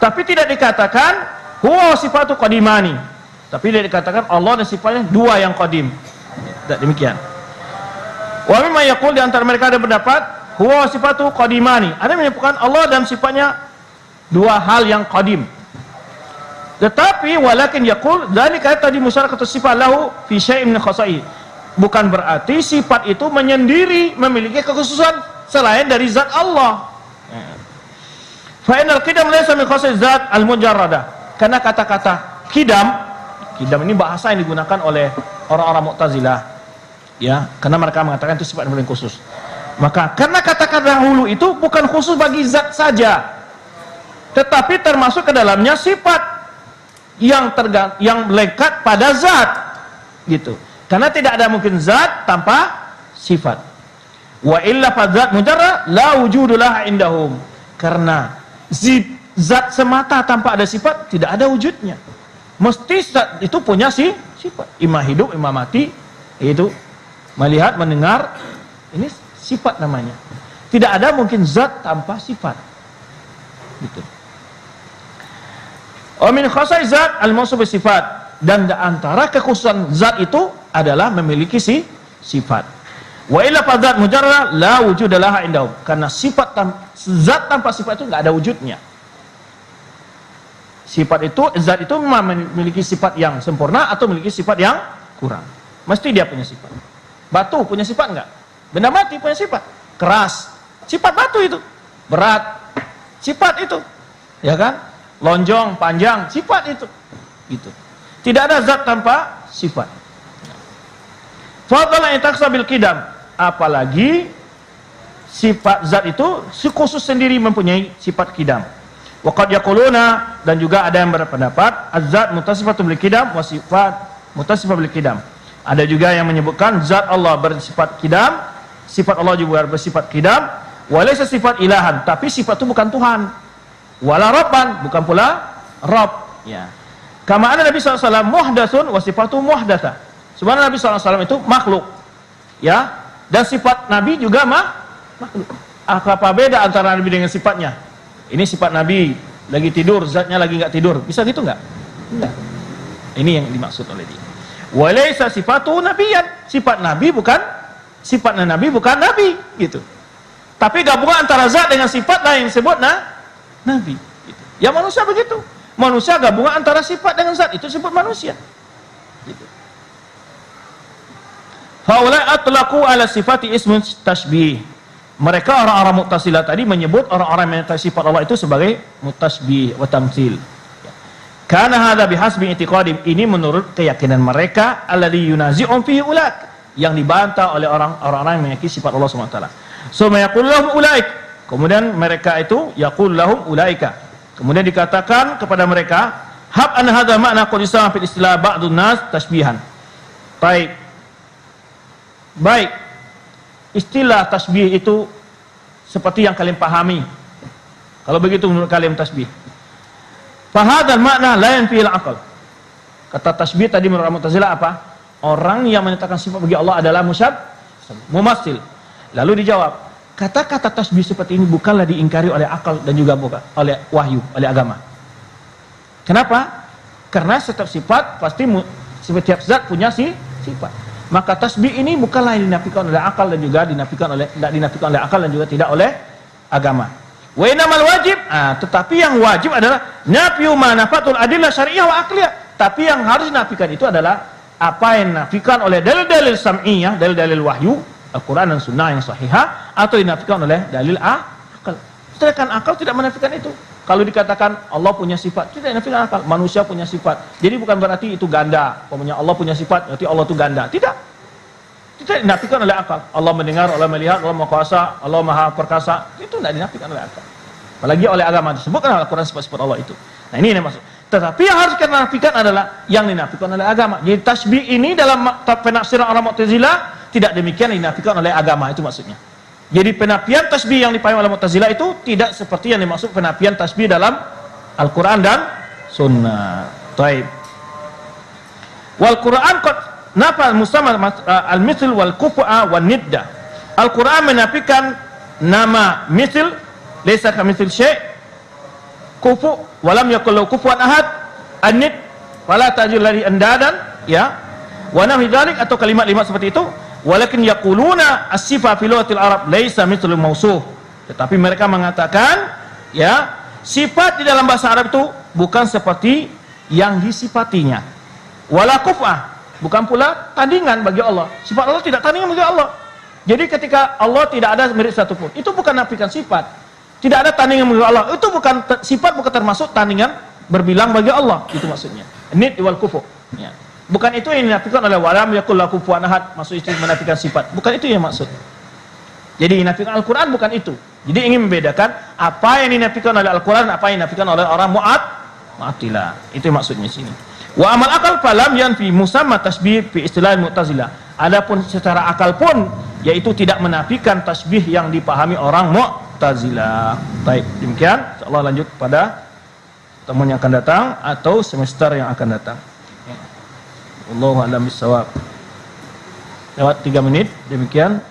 Tapi tidak dikatakan huwa sifatu qadimani. Tapi tidak dikatakan Allah dan sifatnya dua yang qadim. Tidak demikian. Wa mimma yaqul, di antara mereka ada pendapat huwa sifatu qadimani. Ada yang menyebutkan Allah dan sifatnya dua hal yang qadim. Tetapi walakin yaqul dzalika tadi musyarakatu sifat lahu fi syai'in min khasaihi. Bukan berarti sifat itu menyendiri memiliki kekhususan selain dari zat Allah. Fa innal qidam laysa min khasais zat al-mujarradah. Karena kata-kata qidam ini bahasa yang digunakan oleh orang-orang Mu'tazilah. Ya, karena mereka mengatakan itu sifat yang paling khusus. Maka karena kata-kata dahulu itu bukan khusus bagi zat saja, tetapi termasuk ke dalamnya sifat yang melekat pada zat, gitu. Karena tidak ada mungkin zat tanpa sifat. Wa illa fadzat mujarrad la wujudulah indahum. Karena zat semata tanpa ada sifat tidak ada wujudnya. Mesti zat itu punya sifat. Imma hidup, imma mati, yaitu melihat, mendengar. Ini sifat namanya. Tidak ada mungkin zat tanpa sifat. Gitu. Wa min khasai zat al-mawsuf sifat. Dan di antara kekhususan zat itu adalah memiliki sifat. Wa illa fadzat mujarrad la wujudalah indahum. Karena zat tanpa sifat itu enggak ada wujudnya. Zat itu memiliki sifat yang sempurna atau memiliki sifat yang kurang. Mesti dia punya sifat. Batu punya sifat enggak? Benda mati punya sifat. Keras, sifat batu itu. Berat, sifat itu. Ya kan? Lonjong, panjang, sifat itu. Gitu. Tidak ada zat tanpa sifat. Fadlan intaksa bil qidam. Apalagi sifat zat itu khusus sendiri mempunyai sifat qidam. Wa qad yaquluna, dan juga ada yang berpendapat az-zat muttasifatu bil qidam wa sifat muttasifah bil qidam. Ada juga yang menyebutkan zat Allah bersifat qidam, sifat Allah juga bersifat qidam, wa laysa sifat ilahan, tapi sifat itu bukan Tuhan. Wala rabban, bukan pula Rabb, ya. Kama anna Nabi SAW muhdatsun wa sifatu muhdatsah. Sebenarnya Nabi SAW itu makhluk, ya, dan sifat Nabi juga makhluk. Apa beda antara Nabi dengan sifatnya? Ini sifat Nabi lagi tidur, zatnya lagi nggak tidur, bisa gitu nggak? Enggak. Ini yang dimaksud oleh dia. Walaysa sifatu nabiyan, sifat Nabi bukan sifatnya Nabi, bukan Nabi, gitu. Tapi gabungan antara zat dengan sifat lah yang disebut Nabi. Gitu. Ya manusia begitu. Manusia gabungan antara sifat dengan zat, itu disebut manusia. Gitu. Faulai atlaqu ala sifati ismun tashbih. Mereka orang-orang Mu'tazilah tadi menyebut orang-orang yang sifat Allah itu sebagai mutasbih wa tamtsil. Karena hadza bihasbi i'tiqadim, ini menurut keyakinan mereka alladzi yunazi'un fihi ulak, yang dibantah oleh orang-orang yang meyakini sifat Allah Subhanahu wa taala. Summa yaqulu lahum ulaik. Kemudian mereka itu yaqul lahum ulaika. Kemudian dikatakan kepada mereka, hab an hadza ma'na qad isama fil istilah ba'dun nas tashbihan. Baik. Istilah tasbih itu seperti yang kalian pahami. Kalau begitu menurut kalian tasbih. Fa hadzal ma'na la yanfi al-aql. Kata tasbih tadi menurut Mu'tazilah apa? Orang yang menyatakan sifat bagi Allah adalah mumassil. Lalu dijawab, kata-kata tasbih seperti ini bukanlah diingkari oleh akal dan juga bukan oleh wahyu, oleh agama. Kenapa? Karena setiap sifat pasti setiap zat punya sifat. Maka tasbih ini bukanlah yang dinafikan oleh akal dan juga tidak dinafikan oleh akal dan juga tidak oleh agama. Wa innamal wajib, tetapi yang wajib adalah nafyu ma nafatul adillah syariah wa aqliyah. Tapi yang harus dinafikan itu adalah apa yang dinafikan oleh dalil-dalil sam'iyah, dalil-dalil wahyu, Al-Quran dan Sunnah yang sahihah, atau dinafikan oleh dalil akal. Sedangkan akal tidak menafikan itu. Kalau dikatakan Allah punya sifat, tidak dinafikan akal. Manusia punya sifat. Jadi bukan berarti itu ganda. Pokoknya Allah punya sifat, berarti Allah itu ganda. Tidak. Tidak dinafikan oleh akal. Allah mendengar, Allah melihat, Allah maha kuasa, Allah maha perkasa. Itu tidak dinafikan oleh akal. Apalagi oleh agama. Disebutkan oleh Al-Quran sifat-sifat Allah itu. Nah ini yang maksud. Tetapi yang harus kita nafikan adalah yang dinafikan oleh agama. Jadi tasbih ini dalam penafsiran orang Mu'tazilah tidak demikian dinafikan oleh agama, itu maksudnya. Jadi penafian tasbih yang dipahami oleh Mu'tazilah itu tidak seperti yang dimaksud penafian tasbih dalam Al-Quran dan Sunnah. Taib. Wal Quran qad nafa musamma al-mithl wal kufu'a wan nidda. Al-Quran menafikan nama mithl, laisa kamitsl syai', kufu walam yakul lahu kufuwan ahad, an-nid wala tajul ladhi andadan, ya. Wa nahwi dzalik, atau kalimat-kalimat seperti itu. Walakin yaquluna as-sifa fi lughatil arab laisa mithlul mausuf. Tetapi mereka mengatakan, ya, sifat di dalam bahasa Arab itu bukan seperti yang disifatinya. Wala kuf'ah, bukan pula tandingan bagi Allah. Sifat Allah tidak tandingan bagi Allah. Jadi ketika Allah tidak ada mirip satupun, itu bukan nafikan sifat. Tidak ada tandingan bagi Allah. Itu bukan sifat, bukan termasuk tandingan berbilang bagi Allah. Itu maksudnya. Nid wal kufu. Ya. Bukan itu yang dinafikan oleh walam yakul lahu kufuwan ahad. Maksud itu menafikan sifat. Bukan itu yang maksud. Jadi dinafikan Al-Quran bukan itu. Jadi ingin membedakan apa yang dinafikan oleh Al-Quran, apa yang dinafikan oleh orang Mu'attilah. Itu yang maksudnya sini. Wa amal akal falam yanfi musamma tasbih fi istilah Mu'tazilah. Adapun secara akal pun, yaitu tidak menafikan tasbih yang dipahami orang Mu'tazilah. Baik, demikian. InsyaAllah lanjut pada pertemuan yang akan datang atau semester yang akan datang. Wallahu a'lam bishawab. Lewat 3 menit. Demikian.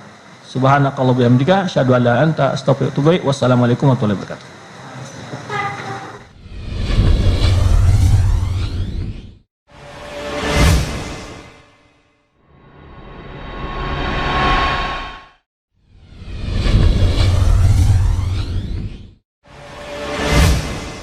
Subhanakallahumma wa bihamdika asyhadu an la ilaha illa anta astaghfiruka wa atubu ilaik. Wassalamualaikum warahmatullahi wabarakatuh.